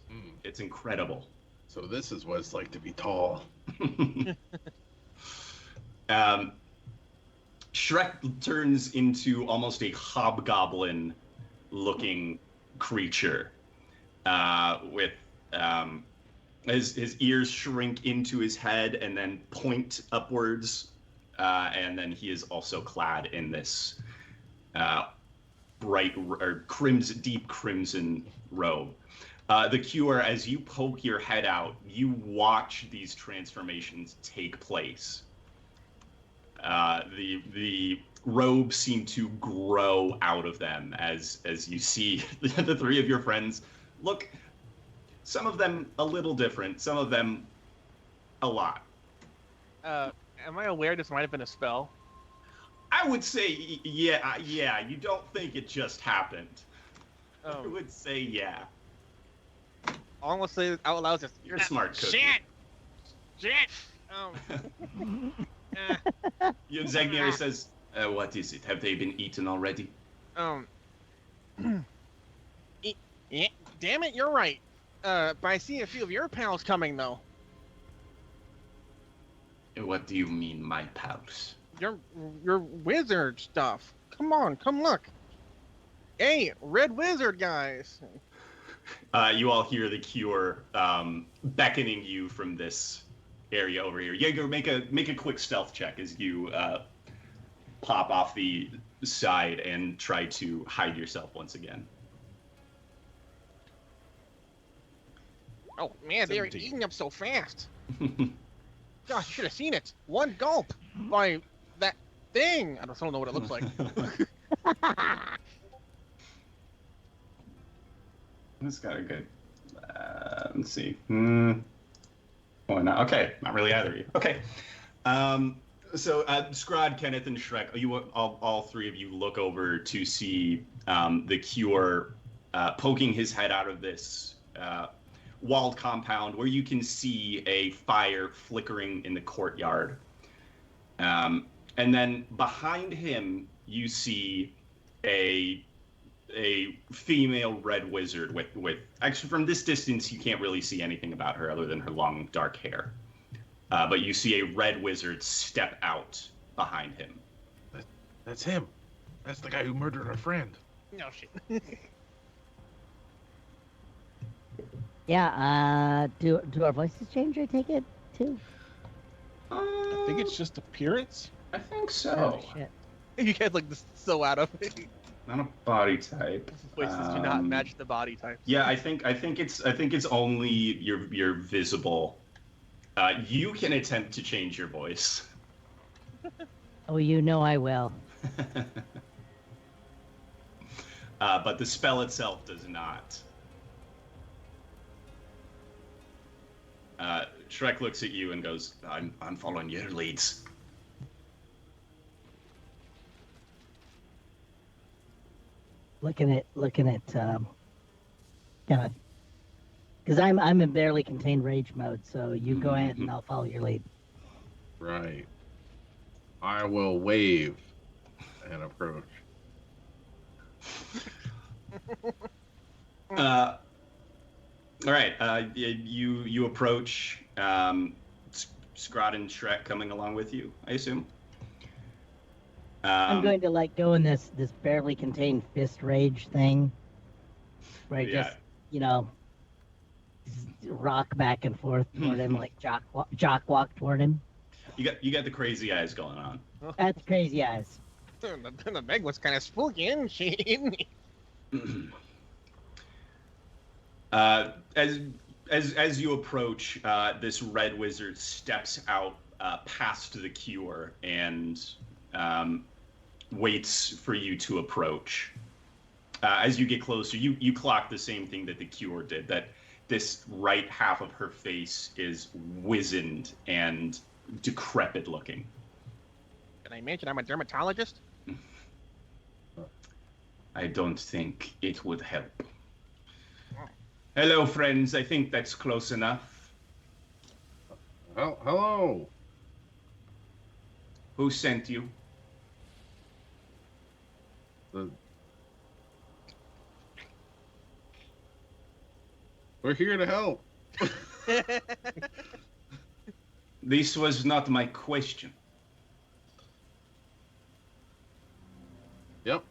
It's incredible. So this is what it's like to be tall. Shrek turns into almost a hobgoblin-looking creature, with his ears shrink into his head and then point upwards, and then he is also clad in this bright or deep crimson robe. The Cure, as you poke your head out, you watch these transformations take place. The robes seem to grow out of them as you see the 3 of your friends look Some of them a little different. Some of them a lot. Am I aware this might have been a spell? I would say, yeah. You don't think it just happened. I would say, yeah. All I'm gonna say out loud is just, You're a smart cookie. Shit! Zegnier says, what is it? Have they been eaten already? Yeah, damn it, you're right. But I see a few of your pals coming, though. What do you mean, my pals? Your wizard stuff. Come on, come look. Hey, red wizard guys. You all hear the cure beckoning you from this area over here. Jaeger, make a quick stealth check as you pop off the side and try to hide yourself once again. Oh man, they were 17. eating up so fast. Gosh, should have seen it. One gulp by that thing. I don't know what it looks like. This got a good. Let's see. Oh, not okay. Not really either of you. Okay. So Scrod, Kenneth, and Shrek, you all three of you look over to see the Cure poking his head out of this walled compound, where you can see a fire flickering in the courtyard. And then behind him, you see a female red wizard with actually, from this distance you can't really see anything about her other than her long dark hair, but you see a red wizard step out behind him. That's him. That's the guy who murdered our friend. No shit. Yeah, do our voices change, I take it, too? I think it's just appearance. I think so. Oh, shit. You guys look so out of it. Not a body type. Voices do not match the body type. Yeah, I think it's only your visible. You can attempt to change your voice. Oh, you know I will. But the spell itself does not. Shrek looks at you and goes, I'm following your leads. Looking at kind of, because I'm in barely contained rage mode, so you go ahead and I'll follow your lead. Right. I will wave and approach. All right. You approach. Scrod and Shrek coming along with you, I assume. I'm going to go in this barely contained fist rage thing, where I just rock back and forth toward him, like jock walk toward him. You got the crazy eyes going on. That's crazy eyes. The Meg was kind of spooky, isn't she? As you approach, this red wizard steps out past the Cure and waits for you to approach. As you get closer, you clock the same thing that the Cure did, that this right half of her face is wizened and decrepit looking. Can I imagine I'm a dermatologist? I don't think it would help. Hello, friends. I think that's close enough. Hello. Who sent you? We're here to help. This was not my question. Yep.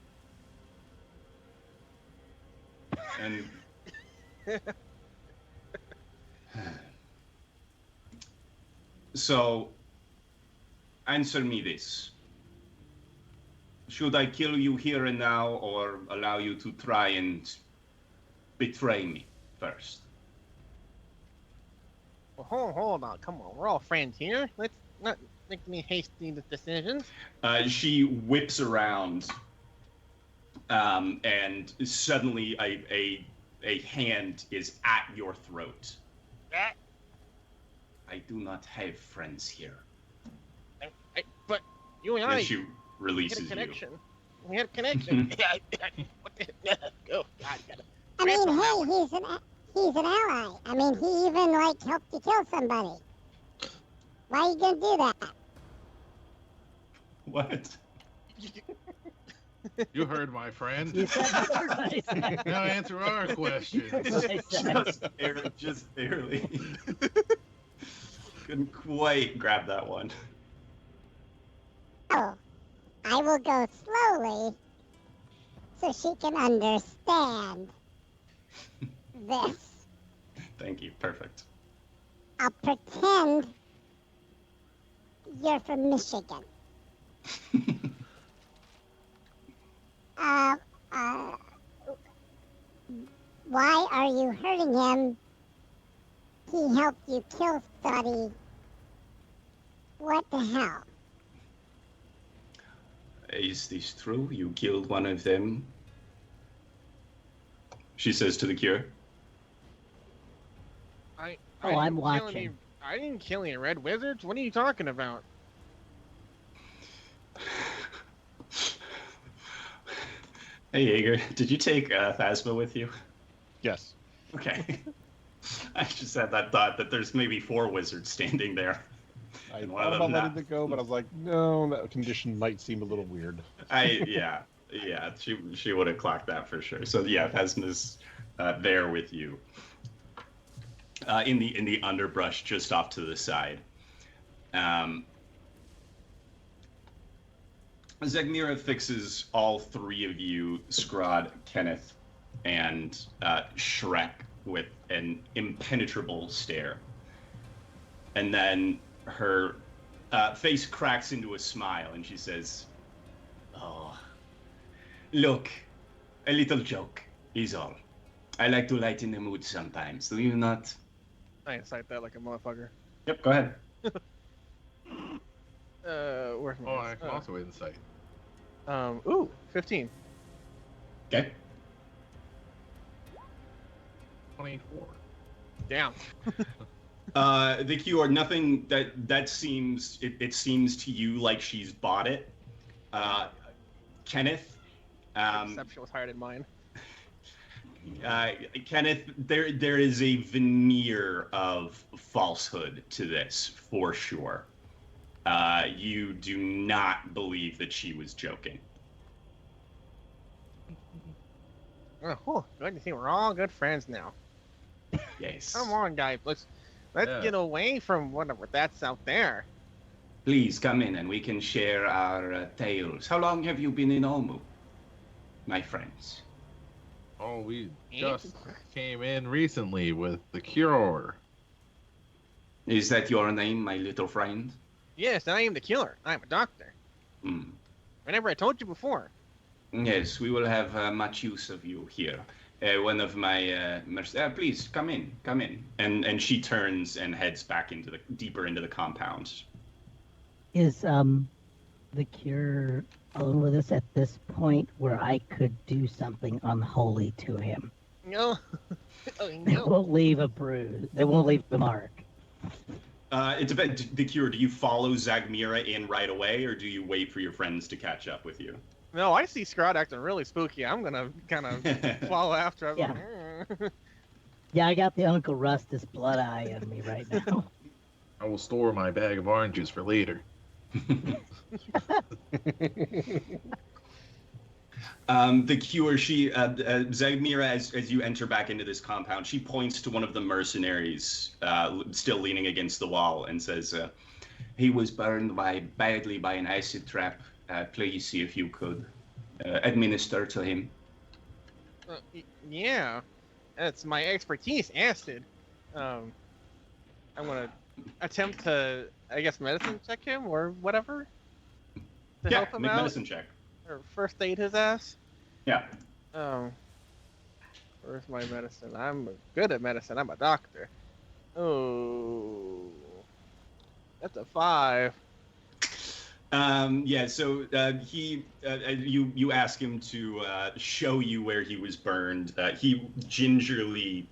And so, answer me this. Should I kill you here and now, or allow you to try and betray me first? Well, hold on. Come on. We're all friends here. Let's not make any hasty decisions. She whips around, and suddenly a a hand is at your throat. Ah, I do not have friends here. but you and And I she had a releases you. connection. We had a connection. What the? Go. God, gotta I mean, transfer that one. hey, he's an ally. I mean, he even like helped you kill somebody. Why are you gonna do that? What? You heard my friend. You said what I said. Now answer our questions. What I said. Just barely. Couldn't quite grab that one. Oh, I will go slowly so she can understand this. Thank you. Perfect. I'll pretend you're from Michigan. Uh, why are you hurting him? He helped you kill somebody. What the hell? Is this true? You killed one of them? She says to the cure. I Oh, I'm didn't kill watching. I didn't kill any red wizards. What are you talking about? Hey, Jaeger, did you take Phasma with you? Yes. Okay. I just had that thought that there's maybe 4 wizards standing there. I And one thought of them about letting not. it go, but I was like, no, that condition might seem a little weird. Yeah, she would have clocked that for sure. So yeah, Phasma's there with you. In the underbrush just off to the side. Zegmira fixes all 3 of you, Scrod, Kenneth, and Shrek, with an impenetrable stare. And then her face cracks into a smile, and she says, "Oh, look, a little joke is all. I like to lighten the mood sometimes, do you not?" I incite that like a motherfucker. Yep, go ahead. Where's my Oh, I can also insight. ooh, 15. Okay. 24. Damn. The cure, nothing that seems, it seems to you like she's bought it. Kenneth, Perception was higher than mine. Kenneth, there is a veneer of falsehood to this for sure. You do not believe that she was joking. Oh, good to see we're all good friends now. Yes. Come on, guys. Let's get away from whatever that's out there. Please come in and we can share our tales. How long have you been in Olmu, my friends? Oh, we just came in recently with the cure. Is that your name, my little friend? Yes, I am the killer. I'm a doctor. Hmm. Remember, I told you before. Yes, we will have much use of you here. One of my please come in, and she turns and heads back deeper into the compound. Is the cure alone with us at this point where I could do something unholy to him? No. Oh, They no. won't leave a bruise. They won't leave a mark. It depends. The cure. Do you follow Zagmira in right away, or do you wait for your friends to catch up with you? No, I see Scrod acting really spooky. I'm gonna kind of follow after him. Yeah. Yeah, I got the Uncle Rustus blood eye in me right now. I will store my bag of oranges for later. The cure, Zagmira, as you enter back into this compound, she points to one of the mercenaries still leaning against the wall and says, he was burned badly by an acid trap. Please see if you could administer to him. Yeah, that's my expertise, acid. I'm gonna attempt to, I guess, medicine check him or whatever to help him make out, medicine check. or first aid his ass. Yeah. Where's my medicine? I'm good at medicine. I'm a doctor. Oh, that's a 5. Yeah, so you ask him to show you where he was burned. He gingerly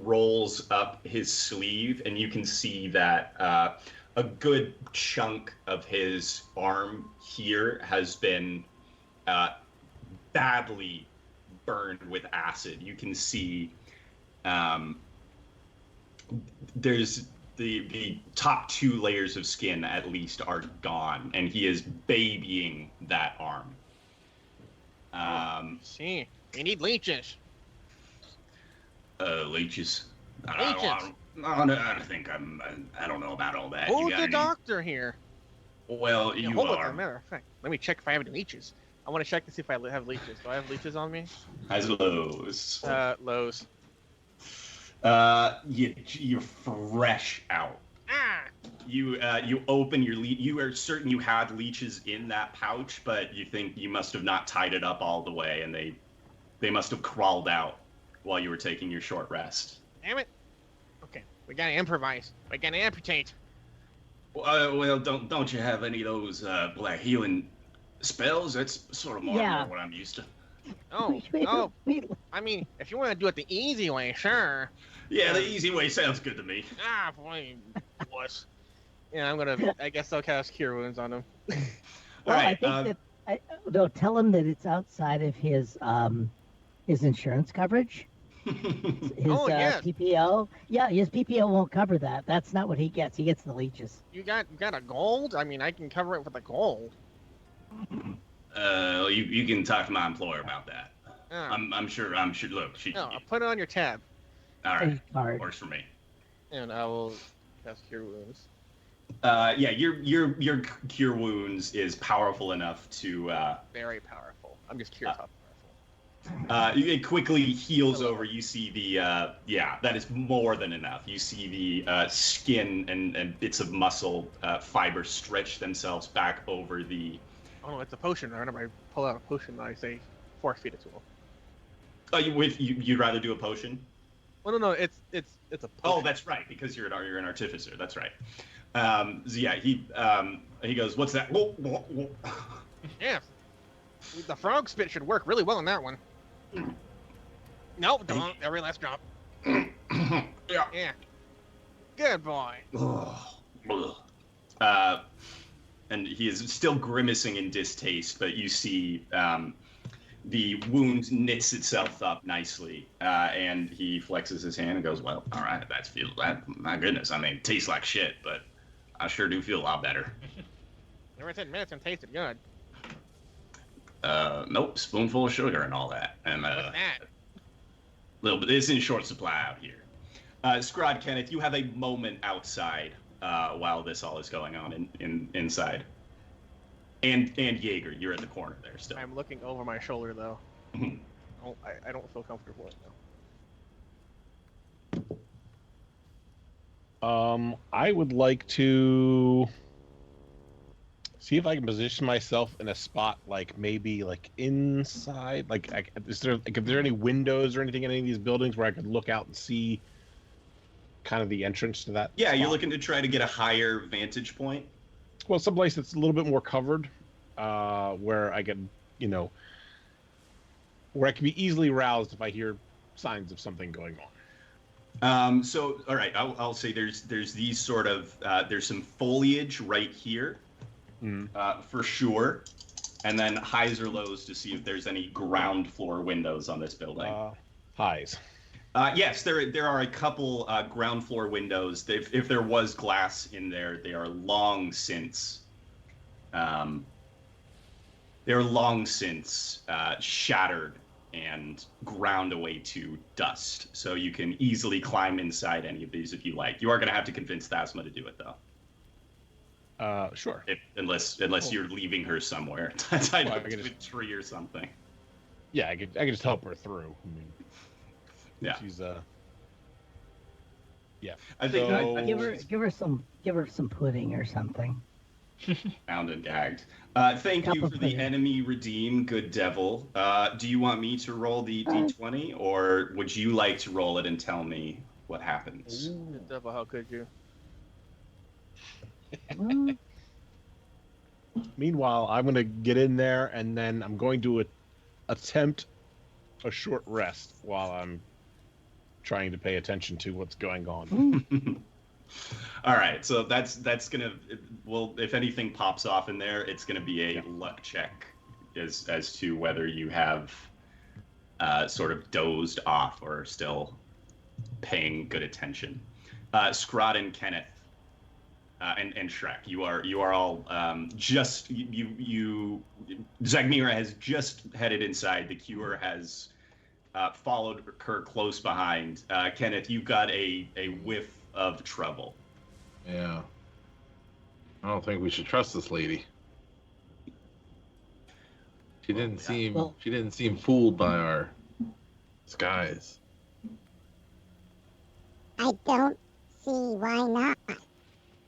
rolls up his sleeve, and you can see that a good chunk of his arm here has been badly burned with acid. You can see there's the top 2 layers of skin at least are gone, and he is babying that arm. See, we need leeches. Leeches. Leeches. I think I don't know about all that. Who's the doctor here? Well, Yeah, you hold on, are. as a matter of fact, let me check if I have any leeches. I want to check to see if I have leeches. Do I have leeches on me? As lows. Lows. You're fresh out. Ah! You open your you are certain you had leeches in that pouch, but you think you must have not tied it up all the way, and they must have crawled out while you were taking your short rest. Damn it. Okay, we gotta improvise. We gotta amputate. Well, don't you have any of those black healing spells? That's sort of more what I'm used to. Oh, oh. I mean, if you want to do it the easy way, sure. Yeah, the easy way sounds good to me. Ah, boy, wuss. Yeah, I guess I'll cast Cure Wounds on him. Well, Alright, I think no, tell him that it's outside of his insurance coverage. His yes. PPO. Yeah, his PPO won't cover that. That's not what he gets. He gets the leeches. You got a gold? I mean, I can cover it with a gold. You can talk to my employer about that. Oh. I'm sure. Look, she. No, I'll put it on your tab, All right, Card. works for me. and I will cast Cure Wounds. Yeah, your cure wounds is powerful enough to. Very powerful. I'm just curious how powerful. It quickly heals over. You see the that is more than enough. You see the skin and bits of muscle fiber stretch themselves back over the. Oh no, it's a potion. Whenever I pull out a potion, I say force feed it to him. Oh, you'd rather do a potion? Well, no, it's a potion. Oh, that's right, because you're an artificer. That's right. So yeah, he goes, "What's that?" Whoa, whoa, whoa. Yeah. The frog spit should work really well in that one. Nope, don't. Every last drop. Yeah. Good boy. And he is still grimacing in distaste, but you see the wound knits itself up nicely, and he flexes his hand and goes, "Well, all right, my goodness, I mean, it tastes like shit, but I sure do feel a lot better." Never 10 minutes and tasted good. Nope, spoonful of sugar and all that, and What's that? little bit. It's in short supply out here. Scrod Kenneth, you have a moment outside while this all is going on inside. And Jaeger, you're at the corner there still. I'm looking over my shoulder though. I don't feel comfortable right now. I would like to see if I can position myself in a spot like maybe like inside. Like, is there like if there are any windows or anything in any of these buildings where I could look out and see kind of the entrance to that? Yeah, spot? you're looking to try to get a higher vantage point. Well, someplace that's a little bit more covered, where I can, where I can be easily roused if I hear signs of something going on. So, all right, I'll say there's these sort of there's some foliage right here, for sure, and then highs or lows to see if there's any ground floor windows on this building. Highs. Yes, there are a couple ground floor windows. If there was glass in there, they are long since shattered and ground away to dust. So you can easily climb inside any of these if you like. You are going to have to convince Thasma to do it, though. Sure. Unless you're leaving her somewhere, tied up to a tree or something. Yeah, I could just help her through. I mean, yeah. She's yeah. I think so... give her some pudding or something. Bound and gagged. Thank you for the enemy redeem, good devil. Do you want me to roll the d20, or would you like to roll it and tell me what happens? Good devil, how could you? Meanwhile, I'm going to get in there, and then I'm going to attempt a short rest while I'm trying to pay attention to what's going on. All right, so that's gonna. Well, if anything pops off in there, it's gonna be a luck check, as to whether you have sort of dozed off or still paying good attention. Scrod and Kenneth and Shrek, you are all just you. Zagmira has just headed inside. The Cure has followed her close behind. Kenneth, you've got a whiff of trouble. Yeah. I don't think we should trust this lady. She didn't seem fooled by our skies. I don't see why not.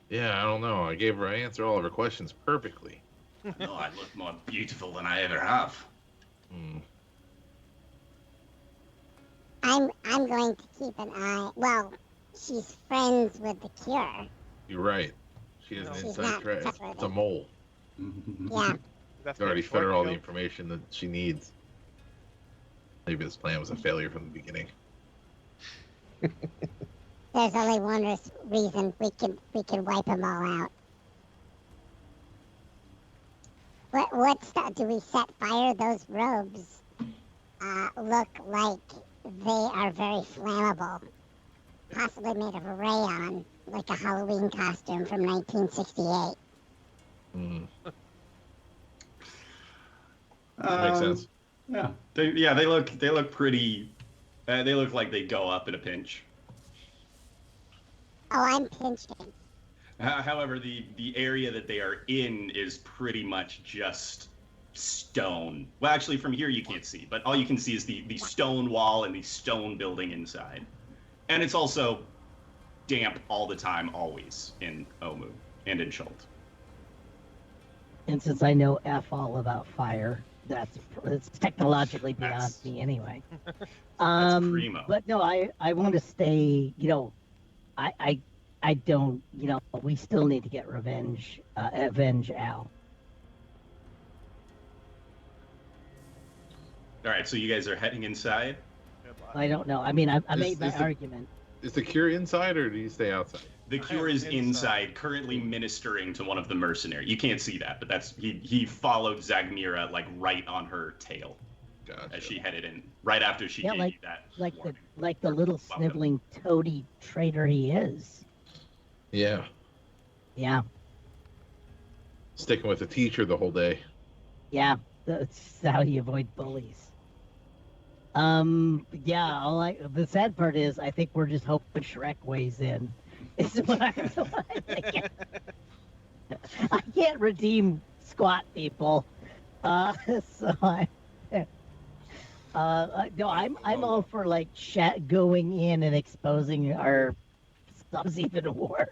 Yeah, I don't know. I answered all of her questions perfectly. No, I look more beautiful than I ever have. Hmm. I'm going to keep an eye. Well, she's friends with the Cure. You're right. She has an She's inside not track. trustworthy. It's a mole. Yeah. That's He's already what fed her all the Shrek information that she needs. Maybe this plan was a failure from the beginning. There's only one reason we can wipe them all out. Do we set fire? Those robes look like they are very flammable. Possibly made of rayon, like a Halloween costume from 1968. Makes sense. Yeah, they look pretty. They look like they go up in a pinch. Oh, I'm pinching. However, the area that they are in is pretty much just stone. Well, actually, from here you can't see, but all you can see is the stone wall and the stone building inside. And it's also damp all the time, always, in Omu and in Schult. And since I know F all about fire, it's technologically beyond me anyway. Primo. But no, I want to stay, I don't, we still need to get avenge Al. All right, so you guys are heading inside? I don't know. I mean, I made my argument. Is the Cure inside, or do you stay outside? The Cure is inside, currently ministering to one of the mercenaries. You can't see that, but that's he followed Zagmira like right on her tail. Gotcha. As she headed in, right after she gave you that warning. like the little sniveling toady traitor he is. Yeah. Yeah. Sticking with the teacher the whole day. Yeah. That's how you avoid bullies. Yeah. The sad part is, I think we're just hoping Shrek weighs in. Is what I'm thinking. I can't redeem squat people, so no, I'm all for like going in and exposing our stuff's even worse.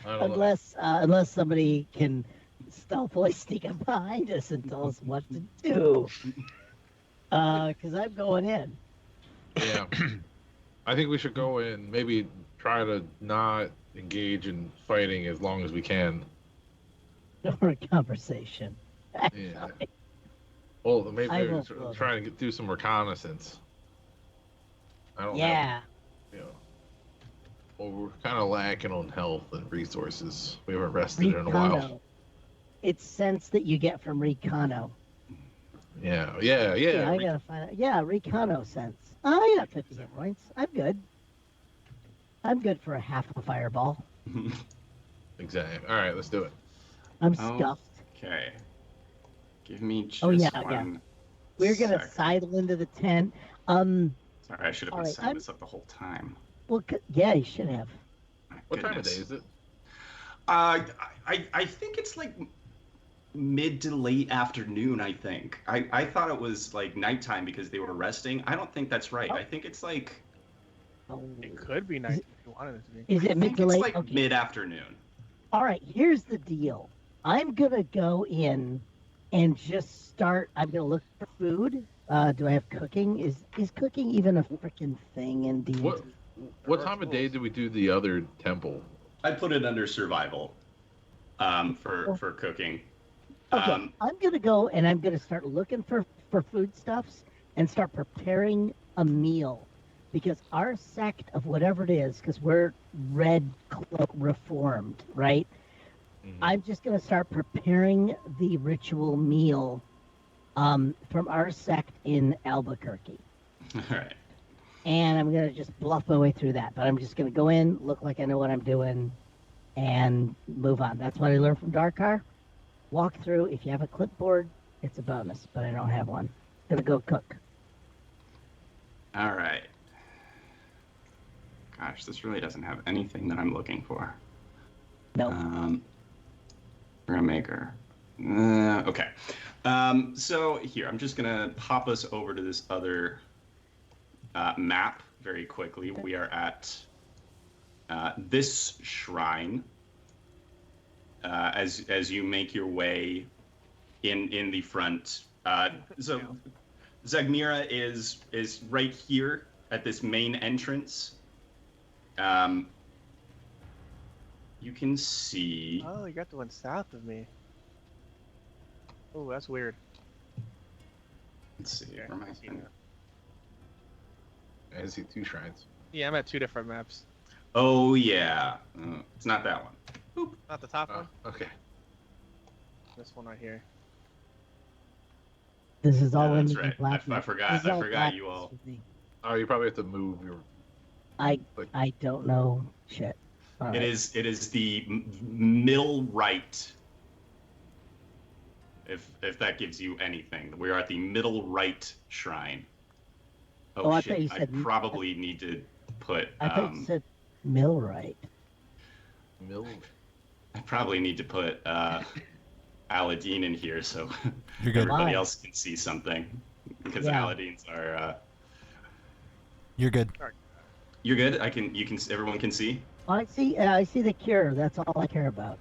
Unless somebody can stealthily sneak up behind us and tell us what to do. Because I'm going in. Yeah. I think we should go in, maybe try to not engage in fighting as long as we can. Or a conversation. Yeah. Well, maybe trying to do some reconnaissance. I don't have, well, we're kind of lacking on health and resources. We haven't rested in a while. It's sense that you get from Recono. Yeah. I gotta find out. Yeah, Recono sense. I got 50 hit points. I'm good. I'm good for a half a fireball. Exactly. All right, let's do it. I'm scuffed. Okay. Give me just one. We're gonna sidle into the tent. Sorry, I should have been setting this up the whole time. Well, yeah, you should have. What time of day is it? I think it's like mid to late afternoon. I think. I thought it was like nighttime because they were resting. I don't think that's right. I think it's like. It could be night if you wanted it to be. Is it mid to late? It's like mid-afternoon. All right, here's the deal. I'm gonna go in and just start. I'm gonna look for food. Do I have cooking? Is cooking even a freaking thing in D&D? What time of day did we do the other temple? I put it under survival. for cooking. Okay, I'm gonna go and I'm gonna start looking for foodstuffs and start preparing a meal, because our sect of whatever it is, because we're Red Cloak Reformed, right? I'm just gonna start preparing the ritual meal, from our sect in Albuquerque, All right. and I'm gonna just bluff my way through that. But I'm just gonna go in, look like I know what I'm doing, and move on. That's what I learned from Darkar. Walk through. If you have a clipboard, it's a bonus, but I don't have one. Gonna go cook. All right. Gosh, this really doesn't have anything that I'm looking for. No. We're gonna make her. Okay. So here, I'm just gonna pop us over to this other map very quickly. We are at this shrine. As you make your way in the front. So Zagmira is right here at this main entrance. You can see. Oh, you got the one south of me. Oh, that's weird. Let's see. Okay, Where am I? I see now. I see 2 shrines. Yeah, I'm at 2 different maps. Oh yeah, it's not that one. Not the top one. Okay. This one right here. This is all in that's the right. black. I forgot. This is I all forgot you blackness all. with me. Oh, you probably have to move your. I don't know shit. All It right. is the middle right. If that gives you anything, we are at the middle right shrine. Oh, I shit! thought you said- I probably need to put. I thought you said Millwright. Mill. I probably need to put Aladdin in here so You're good. everybody Why? else can see something, because Yeah. Aladdin's are. You're good. You're good. You can. Everyone can see. I see the cure. That's all I care about.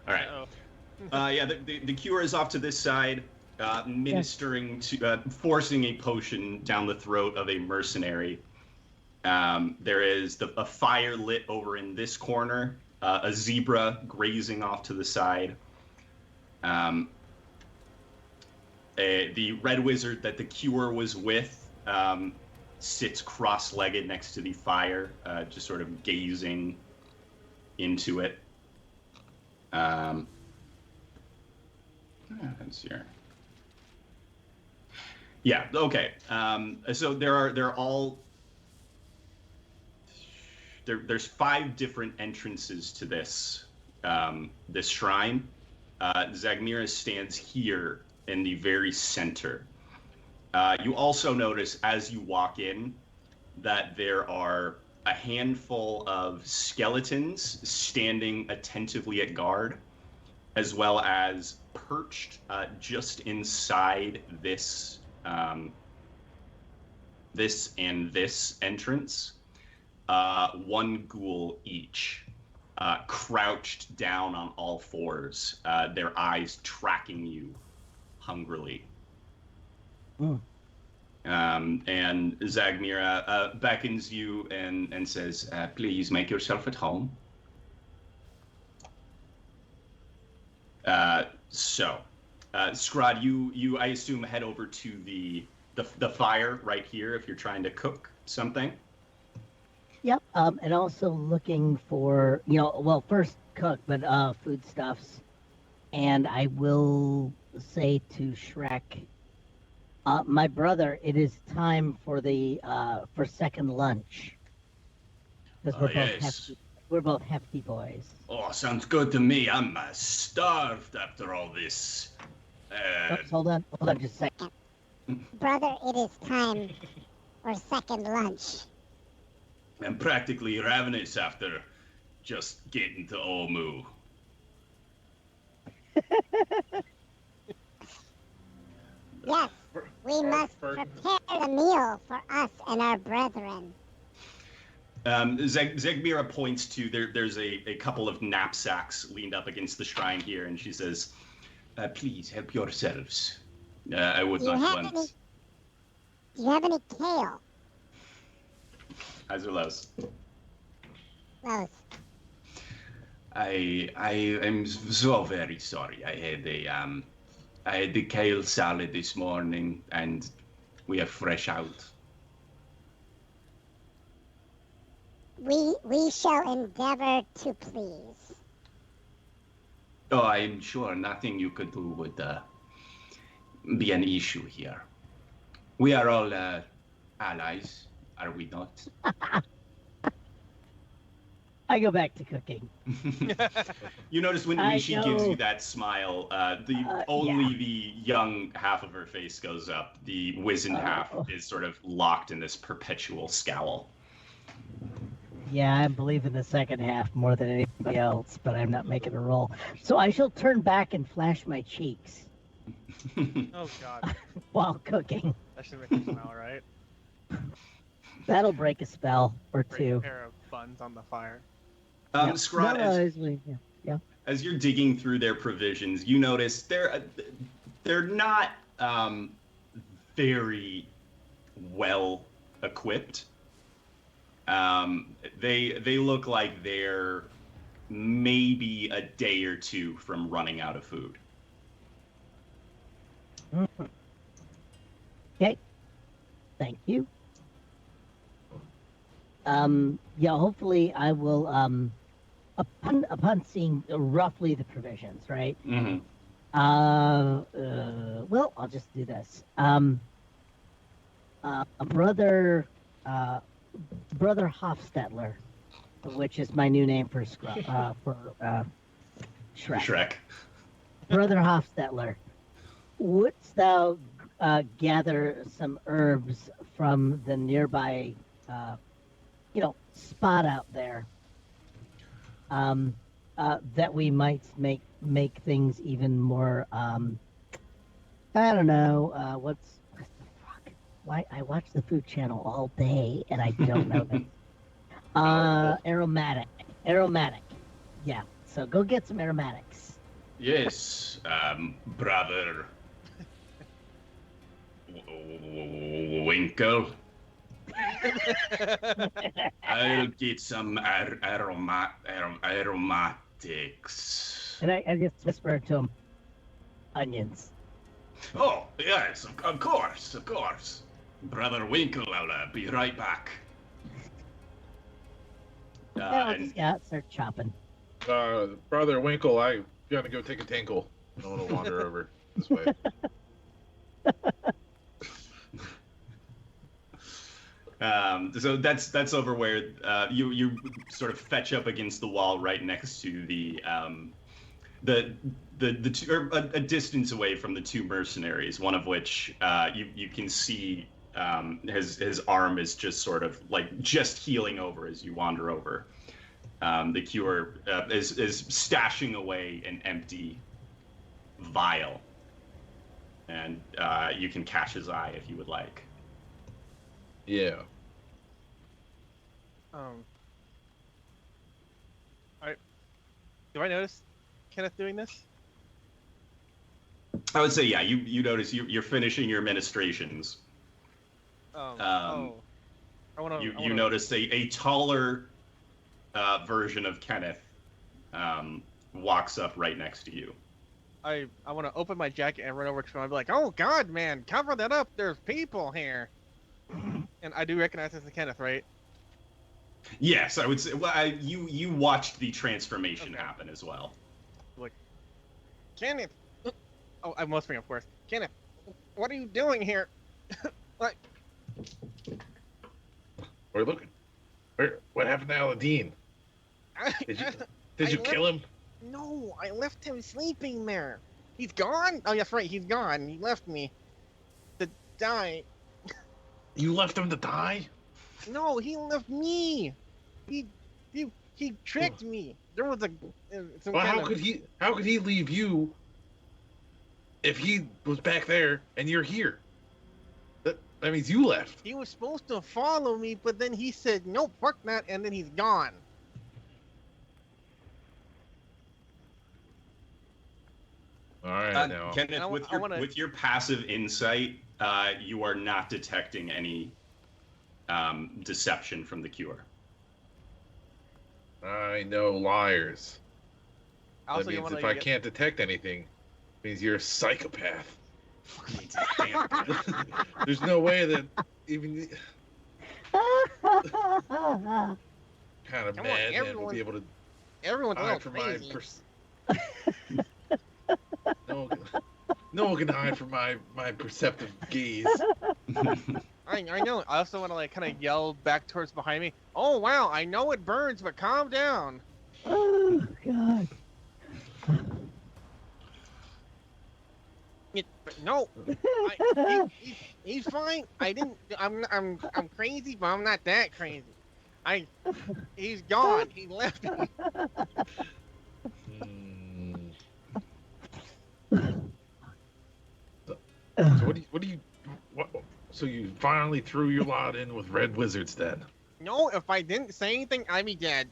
All right. Oh. Yeah. The cure is off to this side, ministering to, forcing a potion down the throat of a mercenary. There is a fire lit over in this corner. A zebra grazing off to the side. The red wizard that the cure was with sits cross-legged next to the fire, just sort of gazing into it. Let's see here. Yeah. Okay. So there's 5 different entrances to this this shrine. Zagmira stands here in the very center. You also notice as you walk in that there are a handful of skeletons standing attentively at guard, as well as perched just inside this this entrance. 1 ghoul each, crouched down on all fours, their eyes tracking you hungrily. And Zagmira beckons you and says, "Please make yourself at home." Scrod, you I assume head over to the fire right here if you're trying to cook something. Yep. And also looking for, first cook, but foodstuffs. And I will say to Shrek, my brother, it is time for for second lunch. Because we're both hefty boys. Oh, sounds good to me. I'm starved after all this. Oops, hold on just a second. Brother, it is time for second lunch. I'm practically ravenous after just getting to Omu. Yes, we must prepare the meal for us and our brethren. Zegmira points to there's a couple of knapsacks leaned up against the shrine here, and she says, "Please help yourselves. I would not want." Do you have any kale? Eyes are lows. Those. I am so very sorry. I had the kale salad this morning, and we are fresh out. We shall endeavor to please. Oh, I'm sure nothing you could do would be an issue here. We are all allies, are we not? I go back to cooking. You notice when I she gives you know. that smile, Yeah. the young half of her face goes up. The wizened half Oh. is sort of locked in this perpetual scowl. Yeah, I believe in the second half more than anybody else, but I'm not making a roll. So I shall turn back and flash my cheeks Oh God, while cooking. that should make you smile, right? That'll break a spell or Great two. pair of buns on the fire. Yeah. Scrod, No, yeah. as you're digging through their provisions, you notice they're not very well equipped. They look like they're maybe a day or two from running out of food. Mhm. Okay. Thank you. Yeah, hopefully I will upon seeing roughly the provisions, right? Mm-hmm. Well, I'll just do this. Brother Hofstetler, which is my new name for Shrek. Shrek. Brother Hofstetler, wouldst thou gather some herbs from the nearby, spot out there, that we might make things even more, I don't know, what the fuck? Why I watch the Food Channel all day and I don't know this. Aromatic. Yeah. So go get some aromatics. Yes, brother Winkle. I'll get some aromatics. And I just whisper to him, onions. Oh, yes, of course. Brother Winkle, I'll be right back. And I'll And just start chopping. Brother Winkle, I gotta go take a tinkle. I want to wander over this way. so that's over where you sort of fetch up against the wall right next to the two, or a distance away from the two mercenaries. One of which you can see his arm is just sort of like just healing over as you wander over. The cure is stashing away an empty vial, and you can catch his eye if you would like. Yeah. Do I notice Kenneth doing this? I would say, yeah. You notice you're finishing your ministrations. I want to. You notice a taller version of Kenneth walks up right next to you. I want to open my jacket and run over to him and be like, "Oh God, man, cover that up! There's people here." And I do recognize this as Kenneth, right? Yes, I would say. Well, you watched the transformation happen as well. Like, Kenneth. Oh, I'm whispering, of course. Kenneth, what are you doing here? Like, We're looking. What happened to Aladdin? Did you kill him? No, I left him sleeping there. He's gone? Oh, yes, right, he's gone. He left me to die. You left him to die? No, he left me. He tricked me. There was some Well, kind how of... could he leave you if he was back there and you're here? That means you left. He was supposed to follow me, but then he said, "Nope, fuck that," and then he's gone. All right, now. Kenneth, with your passive insight, you are not detecting any deception from the cure. I know liars. That Also, you means want if I can't detect anything, it means you're a psychopath. There's no way that even kind of Come on, madman will be able to everyone's a little hide from my crazy. no one can hide from my perceptive gaze. I know. I also want to like kind of yell back towards behind me. Oh wow, I know it burns, but calm down. Oh God. But no, he's fine. I didn't. I'm crazy, but I'm not that crazy. He's gone. He left me. So so you finally threw your lot in with Red Wizards then? No, if I didn't say anything, I'd be dead.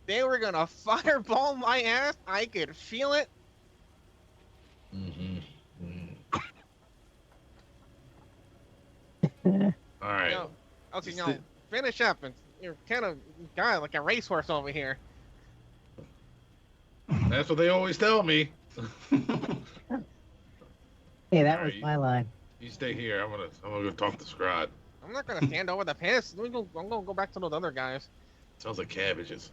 They were gonna fireball my ass. I could feel it. All right. No. Okay, Just no. the- Finish up. And you're kind of guy like a racehorse over here. That's what they always tell me. Hey, that All was right, my line. You stay here. I'm gonna go talk to Scrod. I'm not gonna stand over the piss. I'm gonna go back to those other guys. Sounds like cabbages.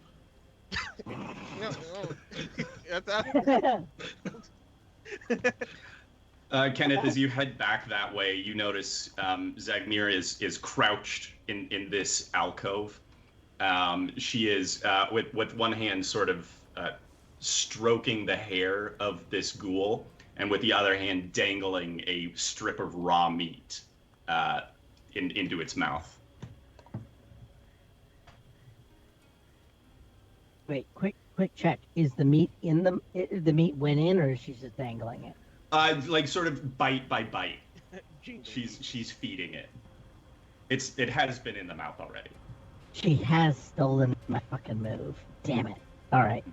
No, that's Kenneth, as you head back that way, you notice Zagnir is crouched in this alcove. She is with one hand sort of stroking the hair of this ghoul, and with the other hand dangling a strip of raw meat into its mouth. Wait, quick check. Is the meat in the meat went in, or is she just dangling it? Like sort of bite by bite. She's feeding it. It has been in the mouth already. She has stolen my fucking move. Damn it. All right.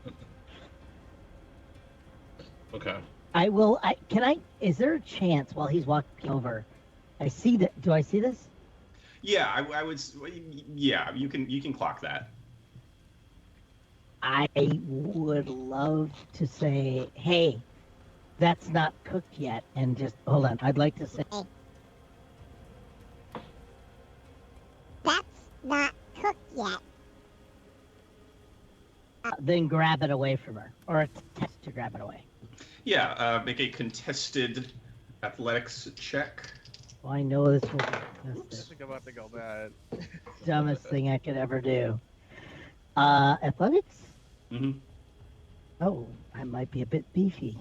Okay. I will. Is there a chance while he's walking over? I see that. Do I see this? Yeah, I would. Yeah, you can clock that. I would love to say, hey, that's not cooked yet, and just hold on. I'd like to say, That's not cooked yet. then grab it away from her, or attempt to grab it away. Yeah, make a contested athletics check. Well, I know this will be I the think I'm about to go bad. dumbest thing I could ever do. Athletics? Mm-hmm. Oh, I might be a bit beefy.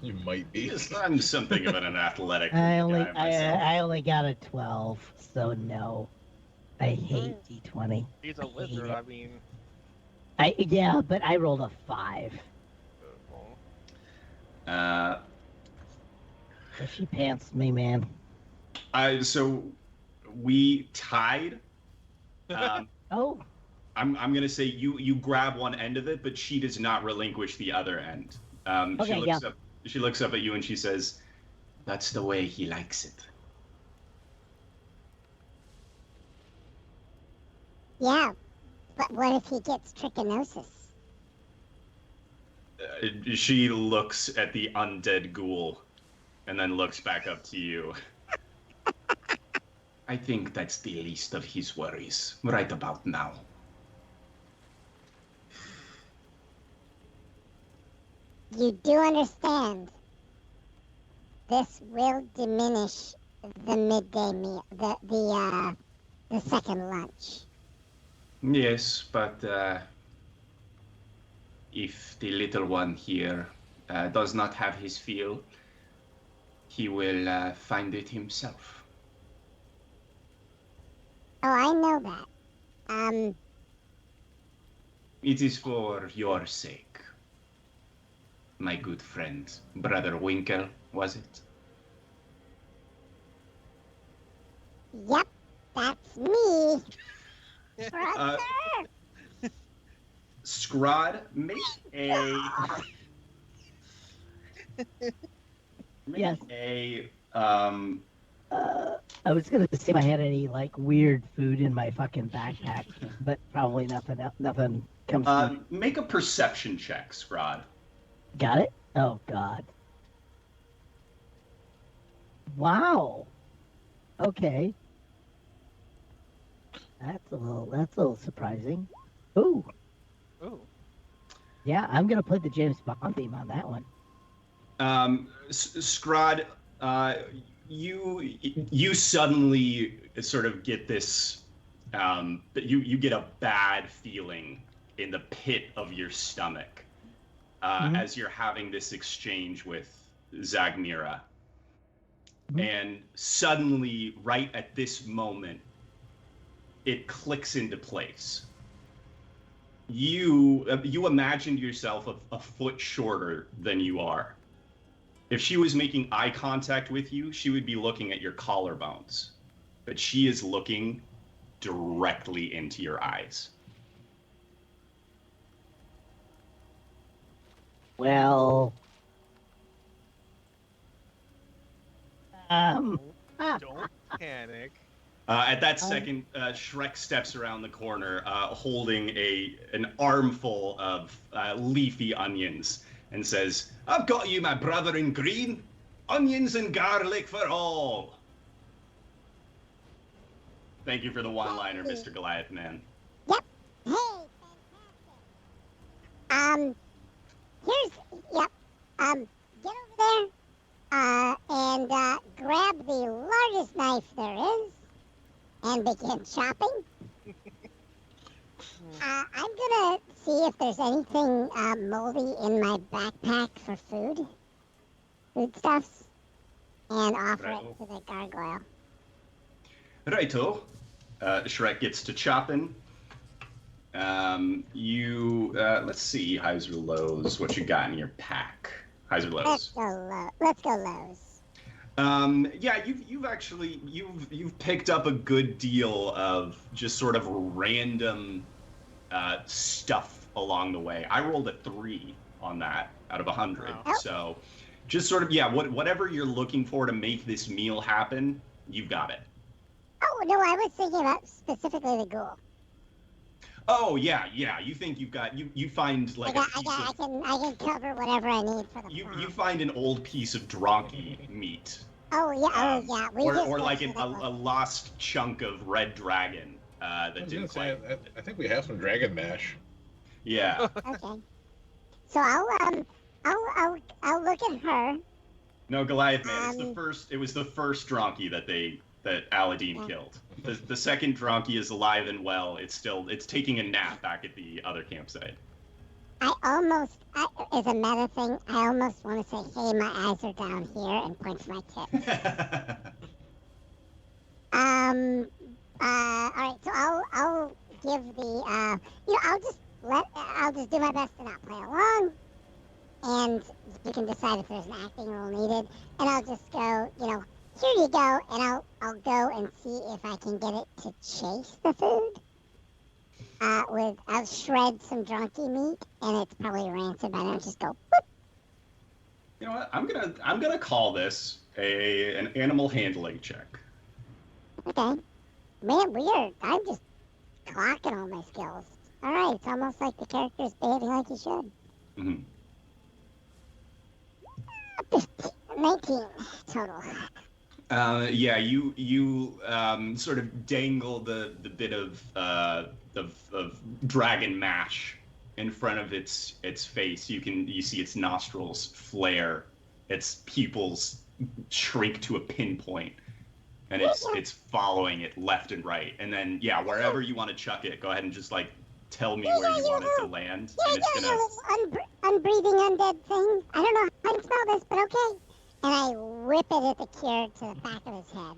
You might be. Yes, I'm something of an athletic I guy myself. only got a 12, so no. I hate D20. He's a wizard. I mean, Yeah, but I rolled a 5. Uh, So she pants me, man. so we tied. Oh, I'm gonna say you grab one end of it, but she does not relinquish the other end. Okay, yeah. She looks up at you and she says, "That's the way he likes it." Yeah, but what if he gets trichinosis? She looks at the undead ghoul, and then looks back up to you. I think that's the least of his worries right about now. You do understand. This will diminish the midday meal, the second lunch. Yes, but if the little one here does not have his fill, he will find it himself. Oh, I know that. It is for your sake, my good friend, Brother Winkle, was it? Yep, that's me. Uh, Scrod, make a Yes. a I was gonna see if I had any like weird food in my fucking backpack, but probably nothing. Nothing comes. To Make a perception check, Scrod. Got it? Oh God. Wow. Okay. That's a little surprising. Ooh. Ooh. Yeah, I'm gonna put the James Bond theme on that one. Scrod, you suddenly sort of get this, you get a bad feeling in the pit of your stomach as you're having this exchange with Zagmira. And suddenly, right at this moment, it clicks into place. You imagined yourself a foot shorter than you are. If she was making eye contact with you, she would be looking at your collarbones. But she is looking directly into your eyes. Well. Don't panic. At that second, Shrek steps around the corner, holding an armful of leafy onions, and says, "I've got you, my brother in green. Onions and garlic for all." Thank you for the one-liner, Mr. Goliath Man. Yep. Hey, fantastic. Get over there, and grab the largest knife there is, and begin chopping. I'm gonna see if there's anything moldy in my backpack for foodstuffs, and offer it to the gargoyle. Righto. Shrek gets to chopping. Let's see, highs or lows. What you got in your pack? Highs or lows? Let's go lows. Yeah, you've picked up a good deal of just sort of random stuff along the way. I rolled a 3 on that out of 100. Wow. So just sort of, whatever you're looking for to make this meal happen, you've got it. Oh no, I was thinking about specifically the ghoul. Oh yeah. You think you've got you find like I can cover whatever I need for the you find an old piece of donkey meat. Oh yeah. Or like a lost chunk of red dragon that didn't quite. I think we have some dragon mash. Yeah. Okay. So I'll look at her. No, Goliath Man. It was the first donkey that Aladdin killed. The second donkey is alive and well. It's taking a nap back at the other campsite. As a meta thing, I almost want to say, "Hey, my eyes are down here," and point to my tip. All right. So I'll give the I'll just do my best to not play along, and you can decide if there's an acting role needed, and I'll just go, here you go, and I'll go and see if I can get it to chase the food. I'll shred some donkey meat, and it's probably rancid by now. Just go. Boop. You know what? I'm gonna call this an animal handling check. Okay. Man, weird. I'm just clocking all my skills. All right, it's almost like the character's behaving like he should. Mm-hmm. 19 total. You sort of dangle the bit of dragon mash in front of its face. You see its nostrils flare, its pupils shrink to a pinpoint, and it's following it left and right. And then wherever you want to chuck it, go ahead and just like tell me where you want it to land. And it's gonna unbreathing undead thing. I don't know how to spell this, but okay. And I whip it at the cure to the back of his head.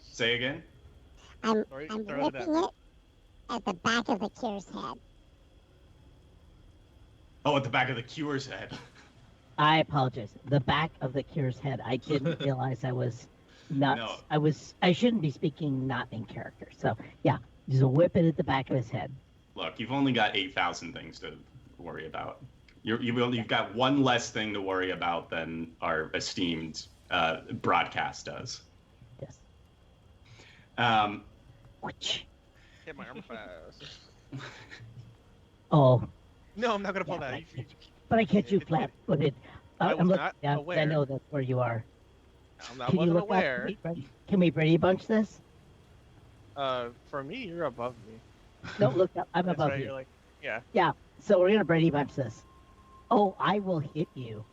Say again. I'm whipping it at the back of the cure's head. Oh, at the back of the cure's head. I apologize. The back of the cure's head. I didn't realize I was not. No. I shouldn't be speaking not in character. So yeah, just whip it at the back of his head. Look, you've only got 8,000 things to worry about. You've got one less thing to worry about than our esteemed broadcast does. Yes. Which? Hit my arm fast. Oh, No, I'm not gonna pull Yeah, that. but I catch you flat-footed. I I'm was looking not down 'cause I aware. know that's where you are. I Can you wasn't look aware. up? Can we Brady Bunch this? For me, you're above me. No, look up. I'm That's above right. you. You're like, yeah. Yeah. So we're gonna Brady Bunch this. Oh, I will hit you.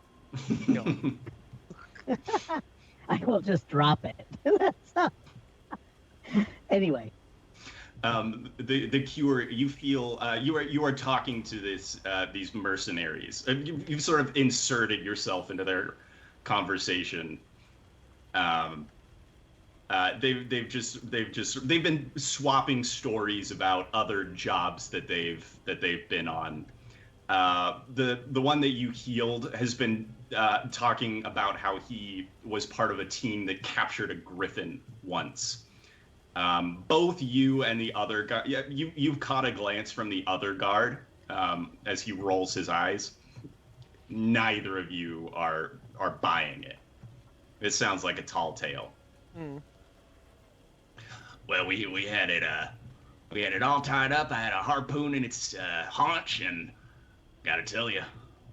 No. I will just drop it. That's not... Anyway. The cure. You feel you are talking to these mercenaries. You've sort of inserted yourself into their conversation. They've been swapping stories about other jobs that they've been on. The one that you healed has been talking about how he was part of a team that captured a griffin once. Both you and the other guy, you've caught a glance from the other guard as he rolls his eyes. Neither of you are buying it. It sounds like a tall tale. Mm. Well, we had it all tied up. I had a harpoon in its haunch, and gotta tell you,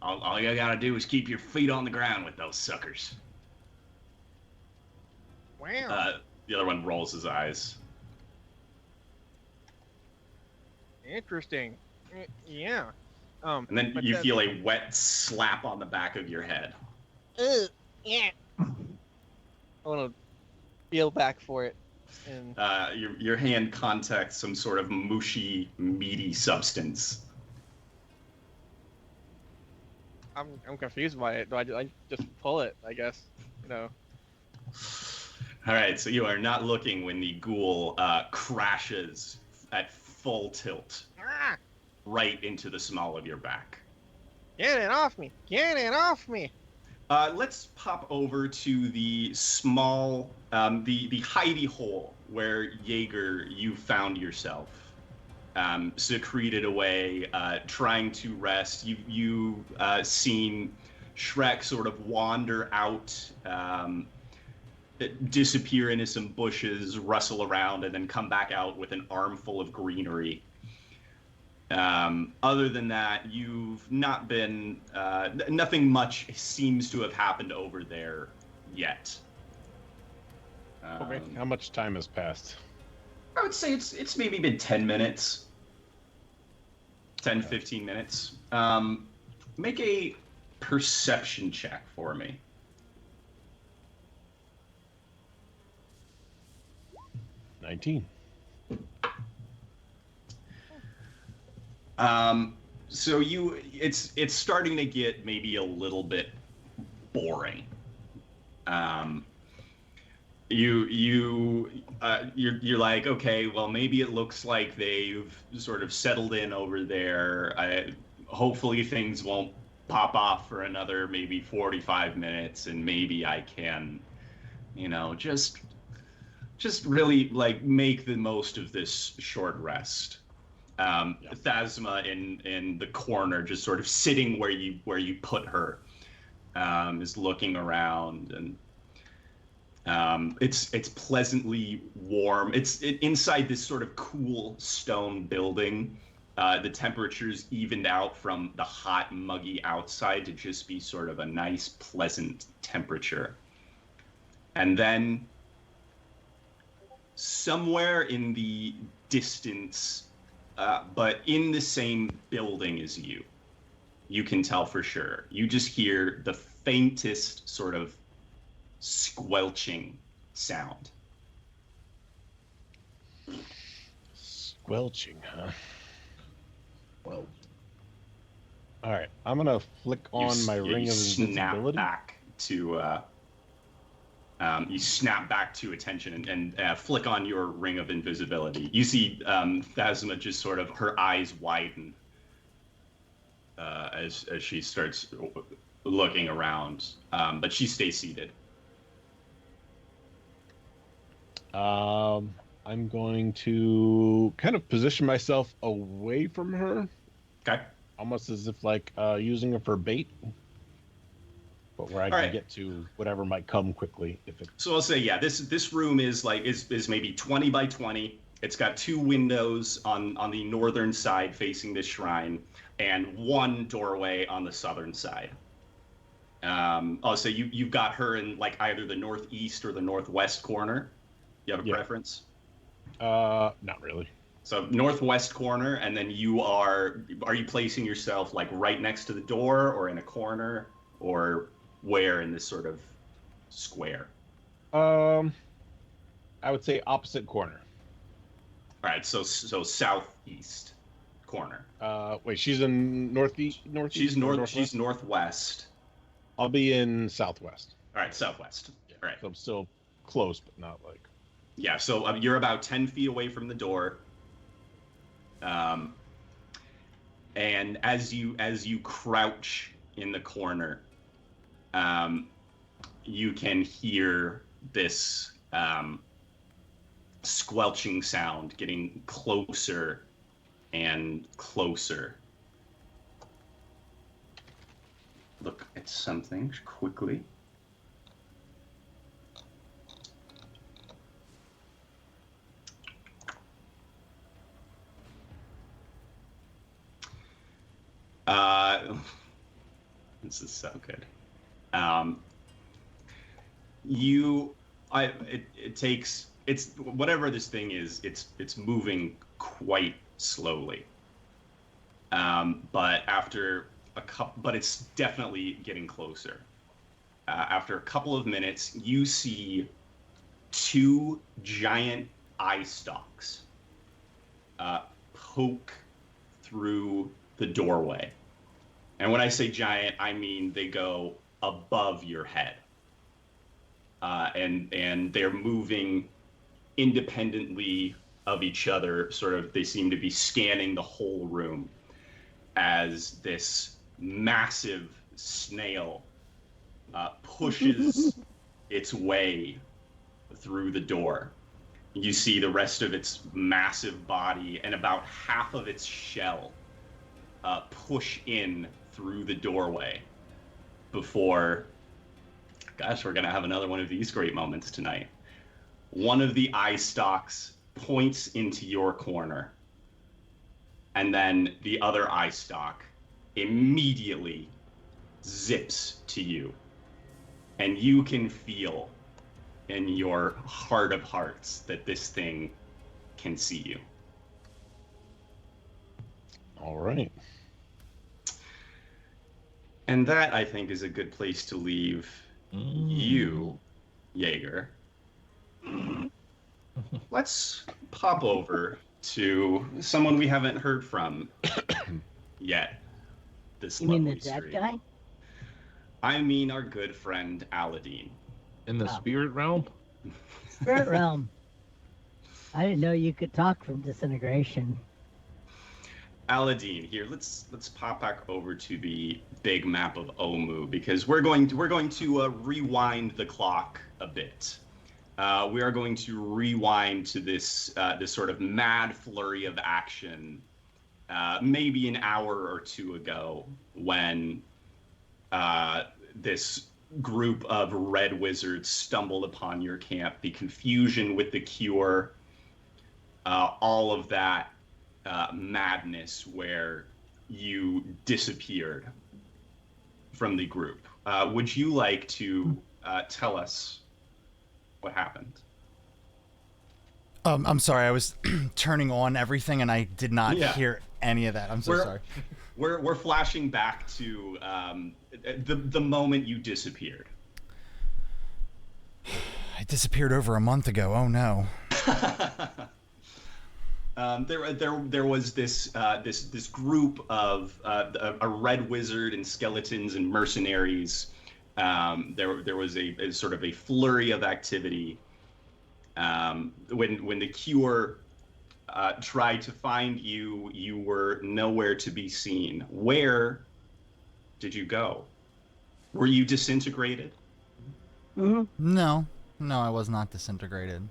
all you gotta do is keep your feet on the ground with those suckers. Wow. The other one rolls his eyes. Interesting. Yeah. And then but you that- feel a wet slap on the back of your head. Ugh, yeah. I want to feel back for it. And Your hand contacts some sort of mushy, meaty substance. I'm confused by it. Do I just pull it? I guess. You know. All right, so you are not looking when the ghoul crashes at full tilt Ah! right into the small of your back. Get it off me! Get it off me! Let's pop over to the small, the hidey hole where Jaeger, you found yourself, secreted away, trying to rest. You've seen Shrek sort of wander out, disappear into some bushes, rustle around, and then come back out with an armful of greenery. Other than that, you've not been, nothing much seems to have happened over there yet. Okay. How much time has passed? I would say it's maybe been 10 minutes. 10, 15 minutes. Make a perception check for me. 19. So it's starting to get maybe a little bit boring. You're like, okay, well, maybe it looks like they've sort of settled in over there. Hopefully things won't pop off for another maybe 45 minutes, and maybe I can, just really like make the most of this short rest. Phasma in the corner, just sort of sitting where you put her, is looking around, and it's pleasantly warm. It's inside this sort of cool stone building. The temperature's evened out from the hot, muggy outside to just be sort of a nice, pleasant temperature. And then somewhere in the distance, but in the same building as you can tell for sure. You just hear the faintest sort of squelching sound. Squelching, huh? Well, all right. I'm gonna flick on my ring of snap invisibility. back to you snap back to attention and flick on your ring of invisibility. You see Phasma just sort of, her eyes widen as she starts looking around, but she stays seated. I'm going to kind of position myself away from her. Okay. Almost as if like using her for bait. but where I All can right. get to whatever might come quickly if it. So I'll say, yeah, this room is maybe 20 by 20. It's got 2 windows on the northern side facing this shrine, and 1 doorway on the southern side. So you've got her in like either the northeast or the northwest corner. You have a preference? Not really. So northwest corner, and then are you placing yourself like right next to the door, or in a corner, or where in this sort of square? I would say opposite corner. All right, so southeast corner. Wait, she's in northeast. She's or north. northwest? She's northwest. I'll be in southwest. All right, southwest. All right. So I'm still close, but not like. Yeah, so you're about 10 feet away from the door. And as you crouch in the corner, you can hear this squelching sound getting closer and closer. Look at something quickly. This is so good. It's whatever this thing is, it's moving quite slowly. But it's definitely getting closer. After a couple of minutes, you see 2 giant eye stalks poke through the doorway. And when I say giant, I mean they go above your head. And they're moving independently of each other. They seem to be scanning the whole room as this massive snail pushes its way through the door. You see the rest of its massive body and about half of its shell push in through the doorway before, gosh, we're going to have another one of these great moments tonight. One of the eye stalks points into your corner, and then the other eye stalk immediately zips to you. And you can feel in your heart of hearts that this thing can see you. All right. And that, I think, is a good place to leave you, Jaeger. Let's pop over to someone we haven't heard from yet. You mean the dead guy? I mean our good friend Aladdin. In the spirit realm? Spirit realm. I didn't know you could talk from disintegration. Aladdin, here, let's pop back over to the big map of Omu, because we're going to rewind the clock a bit. We are going to rewind to this sort of mad flurry of action, maybe an hour or 2 ago, when this group of red wizards stumbled upon your camp. The confusion with the cure, all of that madness where you disappeared from the group. Would you like to tell us what happened? I'm sorry, I was turning on everything and I did not hear any of that. I'm so sorry. We're flashing back to the moment you disappeared. I disappeared over a month ago. Oh no. There was this group of a red wizard and skeletons and mercenaries. There was a sort of a flurry of activity when the cure tried to find you. You were nowhere to be seen. Where did you go? Were you disintegrated? No, I was not disintegrated.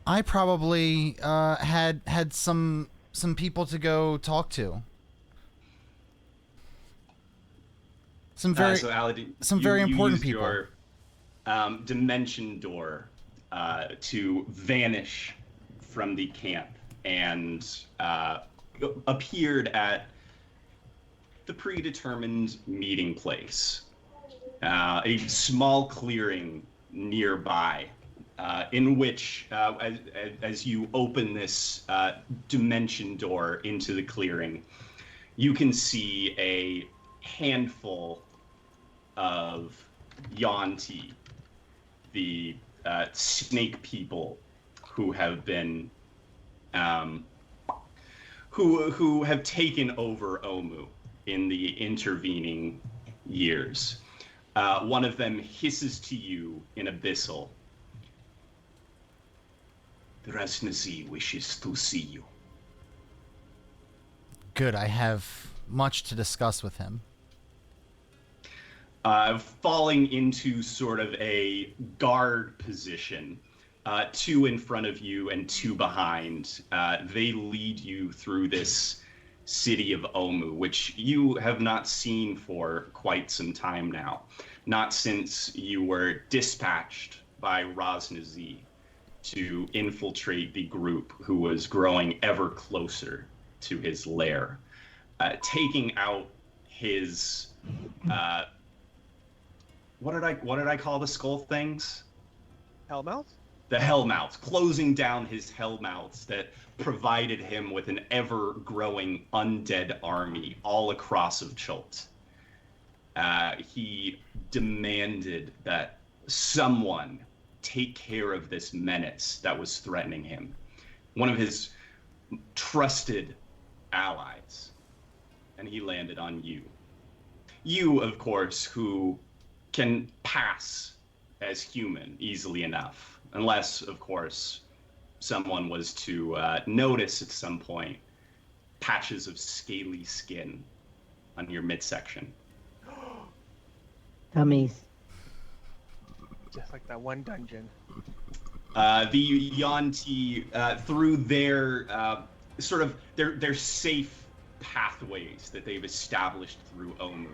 I probably had some people to go talk to. Some very so Aladdin, very you important used people. Your dimension door to vanish from the camp and appeared at the predetermined meeting place, a small clearing nearby, in which, as you open this dimension door into the clearing, you can see a handful of Yanti, the snake people who have been who have taken over Omu in the intervening years. One of them hisses to you in Abyssal. The Rasnazi wishes to see you. Good, I have much to discuss with him. Falling into sort of a guard position, two in front of you and two behind, they lead you through this city of Omu, which you have not seen for quite some time now. Not since you were dispatched by Rasnazi to infiltrate the group who was growing ever closer to his lair, taking out his what did I call the skull things? Hellmouth? The Hellmouths, closing down his Hellmouths that provided him with an ever-growing undead army all across of Chult. He demanded that someone take care of this menace that was threatening him. One of his trusted allies. And he landed on you. You, of course, who can pass as human easily enough. Unless, of course, someone was to notice at some point patches of scaly skin on your midsection. Tummies. Just like that one dungeon. The Yanti, through their sort of their safe pathways that they've established through Omu,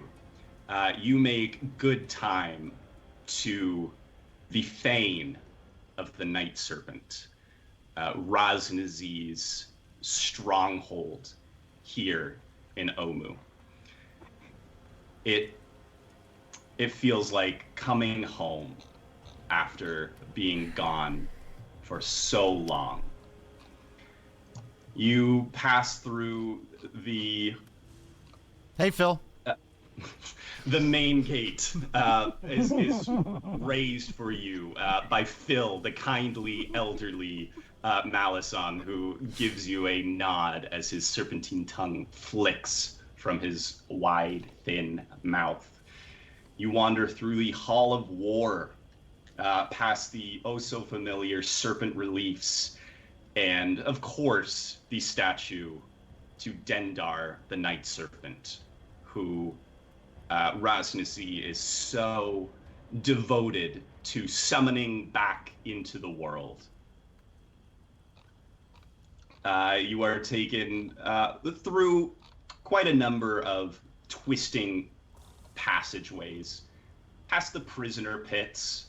you make good time to the Thane of the Night Serpent, Raznazi's stronghold here in Omu. It feels like coming home after being gone for so long. You pass through the... Hey, Phil. The main gate is raised for you by Phil, the kindly, elderly Malison, who gives you a nod as his serpentine tongue flicks from his wide, thin mouth. You wander through the Hall of War, past the oh-so-familiar serpent reliefs, and, of course, the statue to Dendar, the Night Serpent, who Raznazi is so devoted to summoning back into the world. You are taken through quite a number of twisting passageways, past the prisoner pits,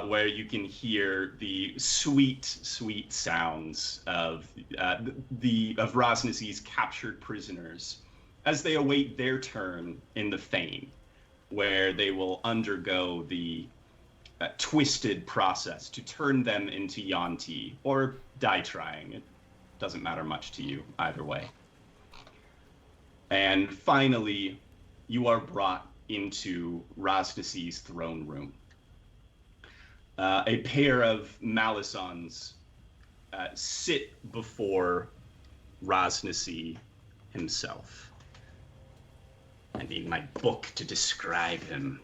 where you can hear the sweet, sweet sounds of Raznazi's captured prisoners as they await their turn in the Thane, where they will undergo the twisted process to turn them into Yanti, or die trying. It doesn't matter much to you either way. And finally, you are brought into Raznazi's throne room. A pair of Malisons sit before Raznazi himself. I need my book to describe him.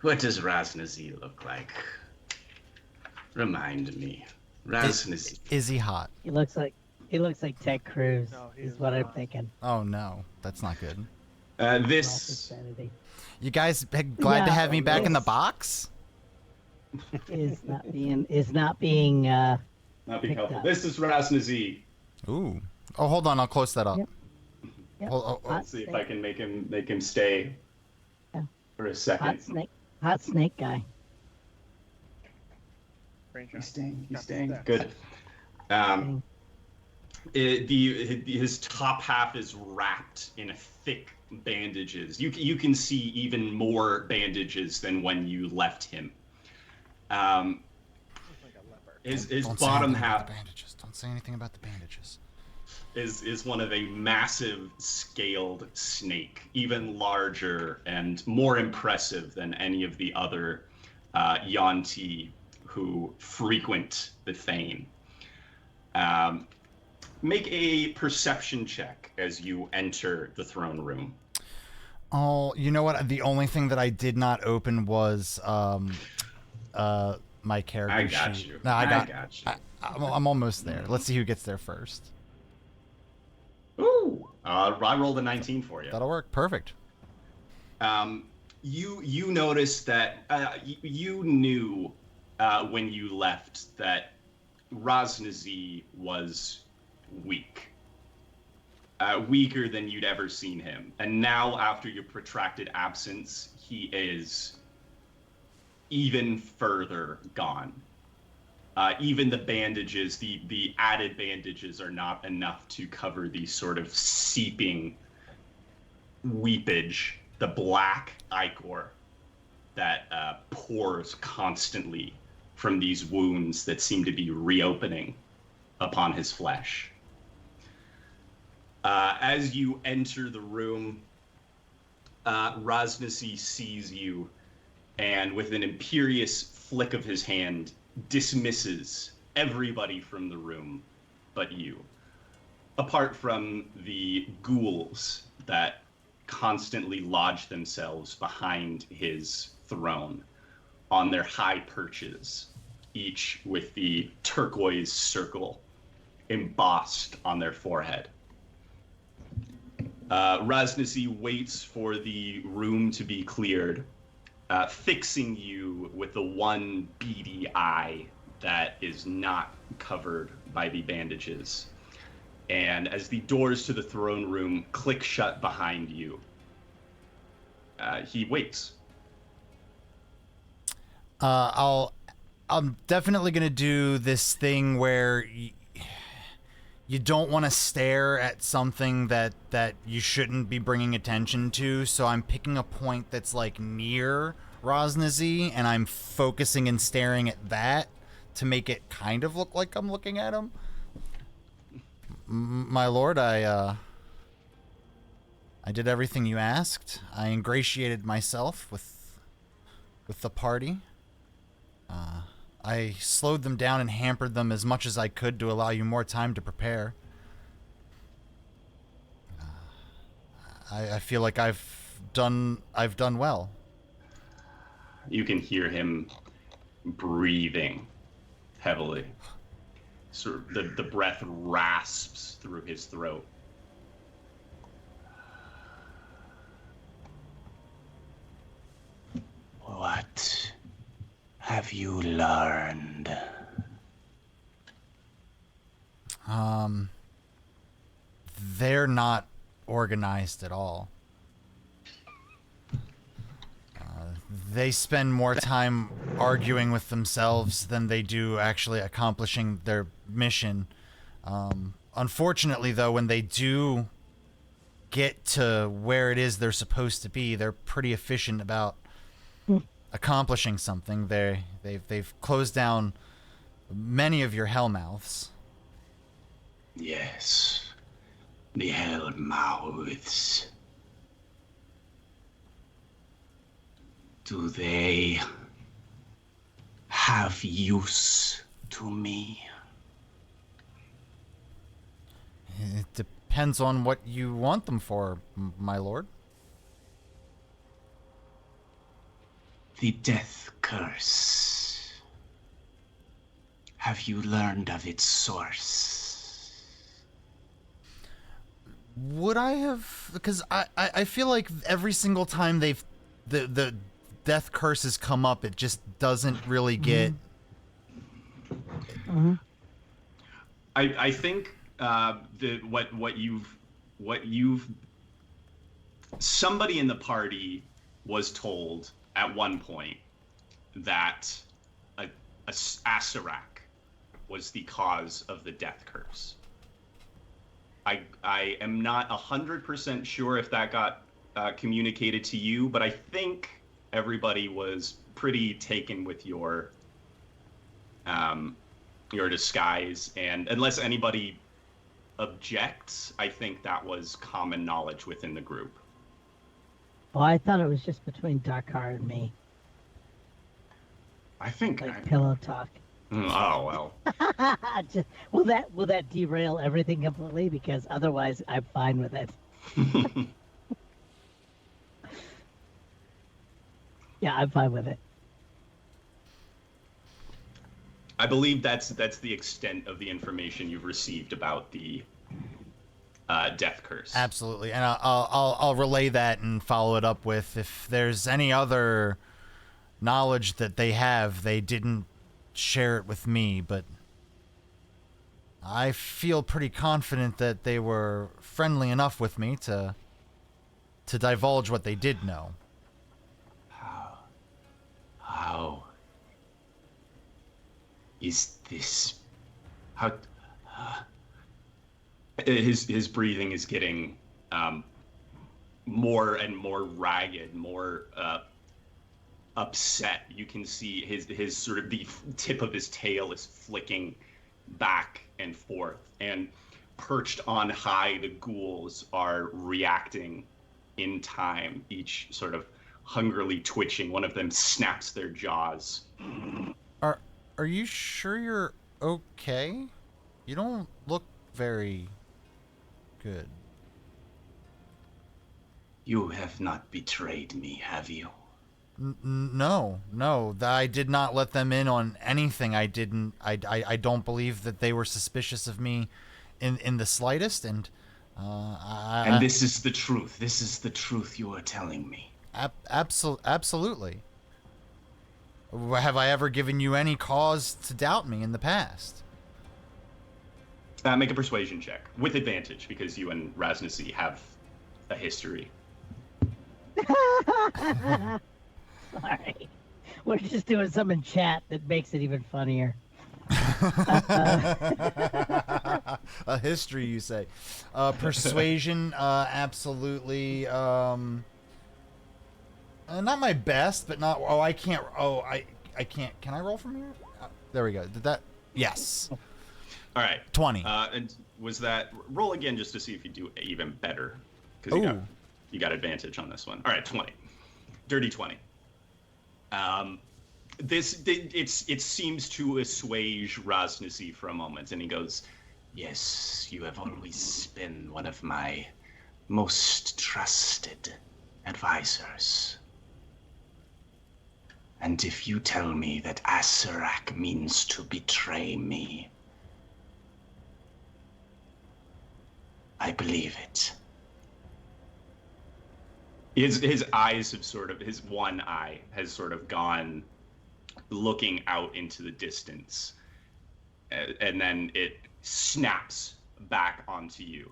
What does Raznazi look like? Remind me. Raznazi. Is he hot? He looks like Ted Cruz. No, is he's what I'm not. thinking. Oh no, that's not good. This You guys glad to have me back in the box? is not being not being picked helpful. up. This is Raznazi. Ooh. Oh, hold on, I'll close that up. Yep. Yep. Oh, Let's see if I can make him stay for a second. Hot snake guy. He's staying. Good. His top half is wrapped in thick bandages. You can see even more bandages than when you left him. His bottom half. Don't say anything about the bandages. Is one of a massive scaled snake, even larger and more impressive than any of the other Yuan-Ti who frequent the Thane. Make a perception check as you enter the throne room. Oh, you know what? The only thing that I did not open was my character I got sheet. you. No, I got you. I'm almost there. Mm. Let's see who gets there first. Ooh! I rolled a 19 for you. That'll work. Perfect. You noticed that you knew when you left that Rosnazi was weak. Weaker than you'd ever seen him. And now, after your protracted absence, he is even further gone. Even the bandages, the added bandages are not enough to cover the sort of seeping weepage, the black ichor that pours constantly from these wounds that seem to be reopening upon his flesh. As you enter the room, Rosnazi sees you and with an imperious flick of his hand dismisses everybody from the room but you, apart from the ghouls that constantly lodge themselves behind his throne on their high perches, each with the turquoise circle embossed on their forehead. Rosnazi waits for the room to be cleared, fixing you with the one beady eye that is not covered by the bandages. And as the doors to the throne room click shut behind you, he waits. I'm definitely gonna do this thing where you don't want to stare at something that you shouldn't be bringing attention to. So I'm picking a point that's like near Rosnazi, and I'm focusing and staring at that to make it kind of look like I'm looking at him. My lord, I did everything you asked. I ingratiated myself with the party. I slowed them down and hampered them as much as I could to allow you more time to prepare. I feel like I've done well. You can hear him breathing heavily. Sort of the breath rasps through his throat. What have you learned? They're not organized at all. They spend more time arguing with themselves than they do actually accomplishing their mission. Unfortunately, though, when they do get to where it is they're supposed to be, they're pretty efficient about accomplishing something. They've closed down many of your hellmouths. Yes, the hellmouths. Do they have use to me? It depends on what you want them for, my lord. The death curse. Have you learned of its source? Would I have? Because I feel like every single time the death curses come up, it just doesn't really get. Mm-hmm. I think what you've what you've... Somebody in the party was told at one point that a Asarak was the cause of the death curse. I am not 100% sure if that got communicated to you, but I think everybody was pretty taken with your disguise, and unless anybody objects, I think that was common knowledge within the group. Oh, I thought it was just between Darkar and me. I think Like pillow talk. Oh well. Will that derail everything completely? Because otherwise, I'm fine with it. Yeah, I'm fine with it. I believe that's the extent of the information you've received about the death curse. Absolutely, and I'll relay that and follow it up with, if there's any other knowledge that they have, they didn't share it with me, but I feel pretty confident that they were friendly enough with me to divulge what they did know. How is this? How? His breathing is getting more and more ragged, more upset. You can see his sort of the tip of his tail is flicking back and forth, and perched on high, the ghouls are reacting in time, each sort of hungrily twitching. One of them snaps their jaws. Are you sure you're okay? You don't look very good. You have not betrayed me, have you? No. I did not let them in on anything. I don't believe that they were suspicious of me in the slightest, and and this is the truth. This is the truth you are telling me. Absolutely. Have I ever given you any cause to doubt me in the past? Make a persuasion check with advantage, because you and Rasnasi have a history. Sorry. We're just doing some in chat that makes it even funnier. A history, you say? Persuasion, absolutely. Not my best, but not. Oh, I can't. Oh, I can't. Can I roll from here? There we go. Did that? Yes. All right. 20. And was that roll again just to see if you do even better? Because you got advantage on this one. All right, 20. Dirty 20. It seems to assuage Rasnasi for a moment, and he goes, Yes, you have always been one of my most trusted advisors. And if you tell me that Asarak means to betray me, I believe it. His eyes have sort of, his one eye has sort of gone looking out into the distance, and then it snaps back onto you.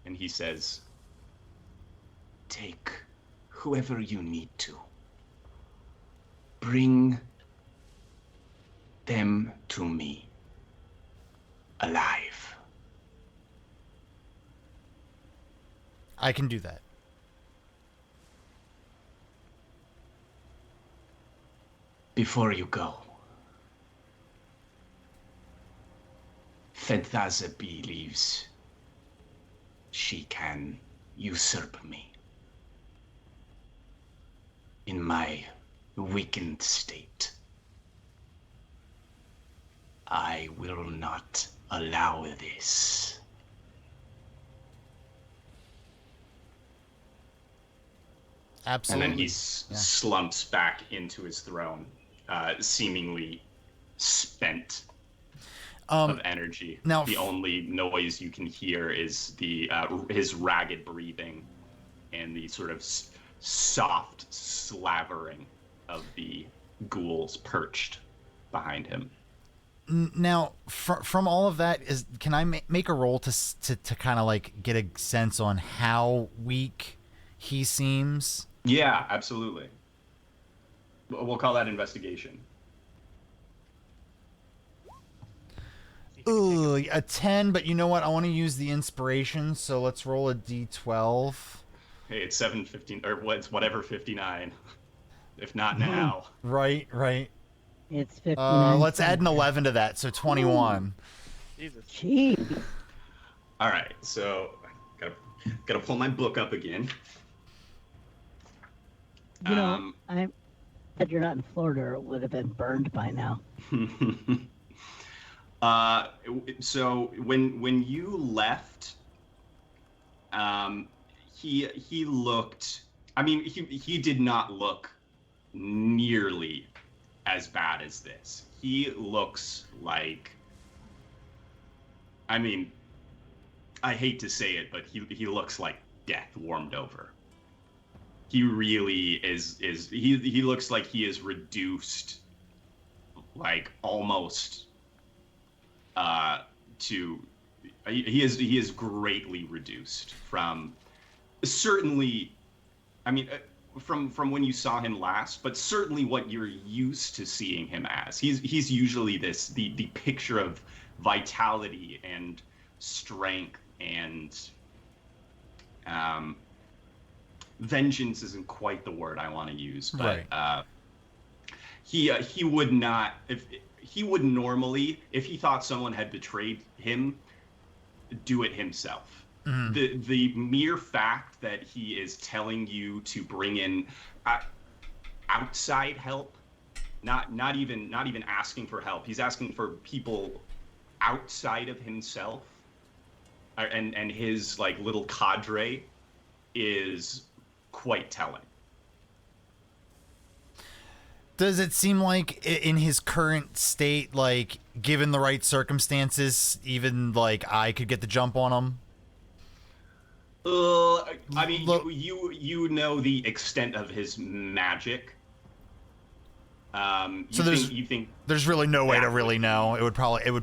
And he says, Take whoever you need to. Bring them to me, alive. I can do that. Before you go, Fenthaza believes she can usurp me in my weakened state. I will not allow this. Absolutely. and then he slumps back into his throne, seemingly spent of energy. Now, the only noise you can hear is his ragged breathing and the sort of soft slavering of the ghouls perched behind him. Now, from all of that, can I make a roll to kind of like get a sense on how weak he seems? Yeah, absolutely. We'll call that investigation. Ooh, a 10, but you know what? I want to use the inspiration, so let's roll a d12. Hey, it's 7:15, or it's whatever 59. If not now. Right. It's 59. Let's add an 11 to that, so 21. Jesus. Jeez. All right, so gotta pull my book up again. You know, I'm glad you're not in Florida, or it would have been burned by now. So when you left, he looked. I mean, he did not look nearly as bad as this. He looks like. I mean, I hate to say it, but he looks like death warmed over. He really is. He looks like he is reduced, like almost. He is greatly reduced from certainly. I mean, from when you saw him last, but certainly what you're used to seeing him as. He's usually the picture of vitality and strength and vengeance isn't quite the word I want to use, but Right. He would not he would normally, if he thought someone had betrayed him, do it himself. Mm-hmm. The mere fact that he is telling you to bring in outside help, not even asking for help. He's asking for people outside of himself and his like little cadre is quite telling. Does it seem like in his current state, like given the right circumstances, even like I could get the jump on him? I mean, you know the extent of his magic. You think there's really no way to really know. It would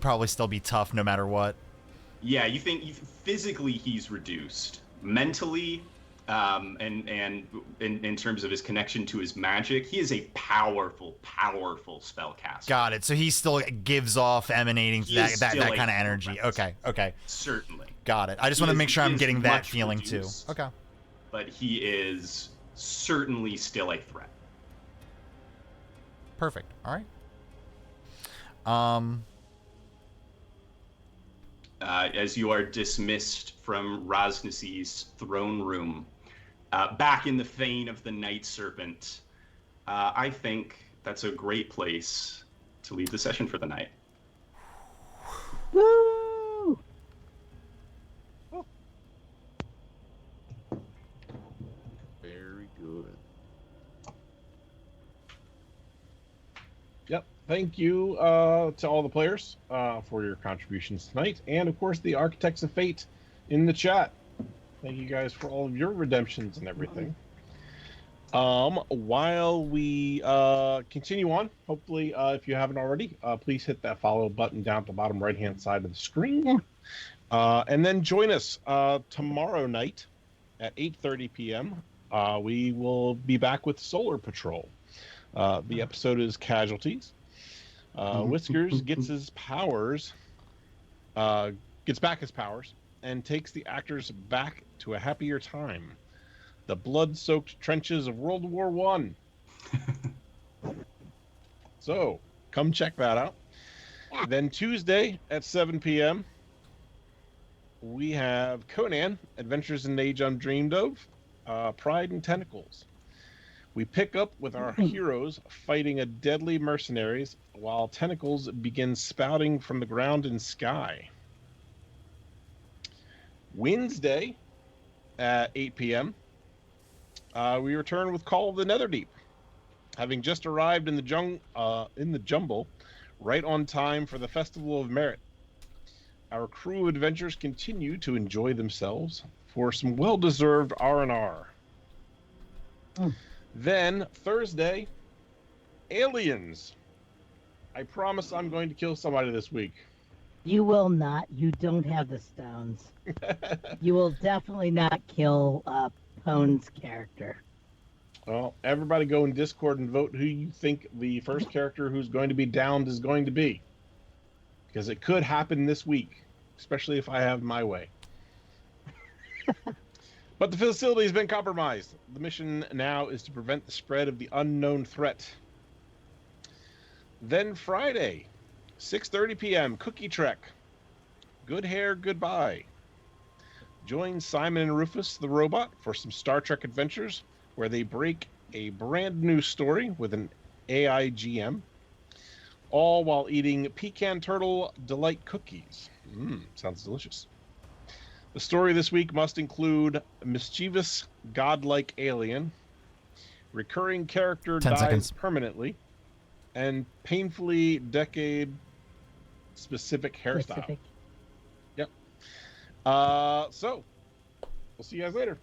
probably still be tough no matter what. Yeah, you think physically he's reduced, mentally, and in terms of his connection to his magic, he is a powerful spellcaster. Got it. So he still gives off emanating that kind of energy. Threat. Okay. Certainly. Got it. I just want to make sure I'm getting that feeling reduced, too. Okay. But he is certainly still a threat. Perfect. All right. As you are dismissed from Rosnesi's throne room, back in the fane of the Night Serpent, I think that's a great place to leave the session for the night. Woo! Very good. Yep. Thank you to all the players for your contributions tonight, and of course the Architects of Fate in the chat. Thank you guys for all of your redemptions and everything. While we continue on, hopefully, if you haven't already, please hit that follow button down at the bottom right-hand side of the screen, and then join us tomorrow night at 8:30 p.m. We will be back with Solar Patrol. The episode is Casualties. Whiskers gets his powers, gets back his powers, and takes the actors back to a happier time. The blood-soaked trenches of World War I. So, come check that out. Then Tuesday at 7 p.m., we have Conan, Adventures in an Age Undreamed of, Pride and Tentacles. We pick up with our heroes fighting a deadly mercenaries while tentacles begin spouting from the ground and sky. Wednesday at 8 p.m., we return with Call of the Netherdeep, having just arrived in the Jumble, right on time for the Festival of Merit. Our crew of adventurers continue to enjoy themselves for some well-deserved R&R. Then Thursday, Aliens. I promise I'm going to kill somebody this week. You will not. You don't have the stones. You will definitely not kill Pone's character. Well, everybody go in Discord and vote who you think the first character who's going to be downed is going to be. Because it could happen this week, especially if I have my way. But the facility has been compromised. The mission now is to prevent the spread of the unknown threat. Then Friday, 6:30 p.m., Cookie Trek. Good hair, goodbye. Join Simon and Rufus the robot for some Star Trek adventures where they break a brand new story with an AI GM, all while eating pecan turtle delight cookies. Sounds delicious. The story this week must include a mischievous, godlike alien, recurring character 10 dies seconds. permanently, and painfully decade-specific hairstyle. Specific. Yep. So, we'll see you guys later.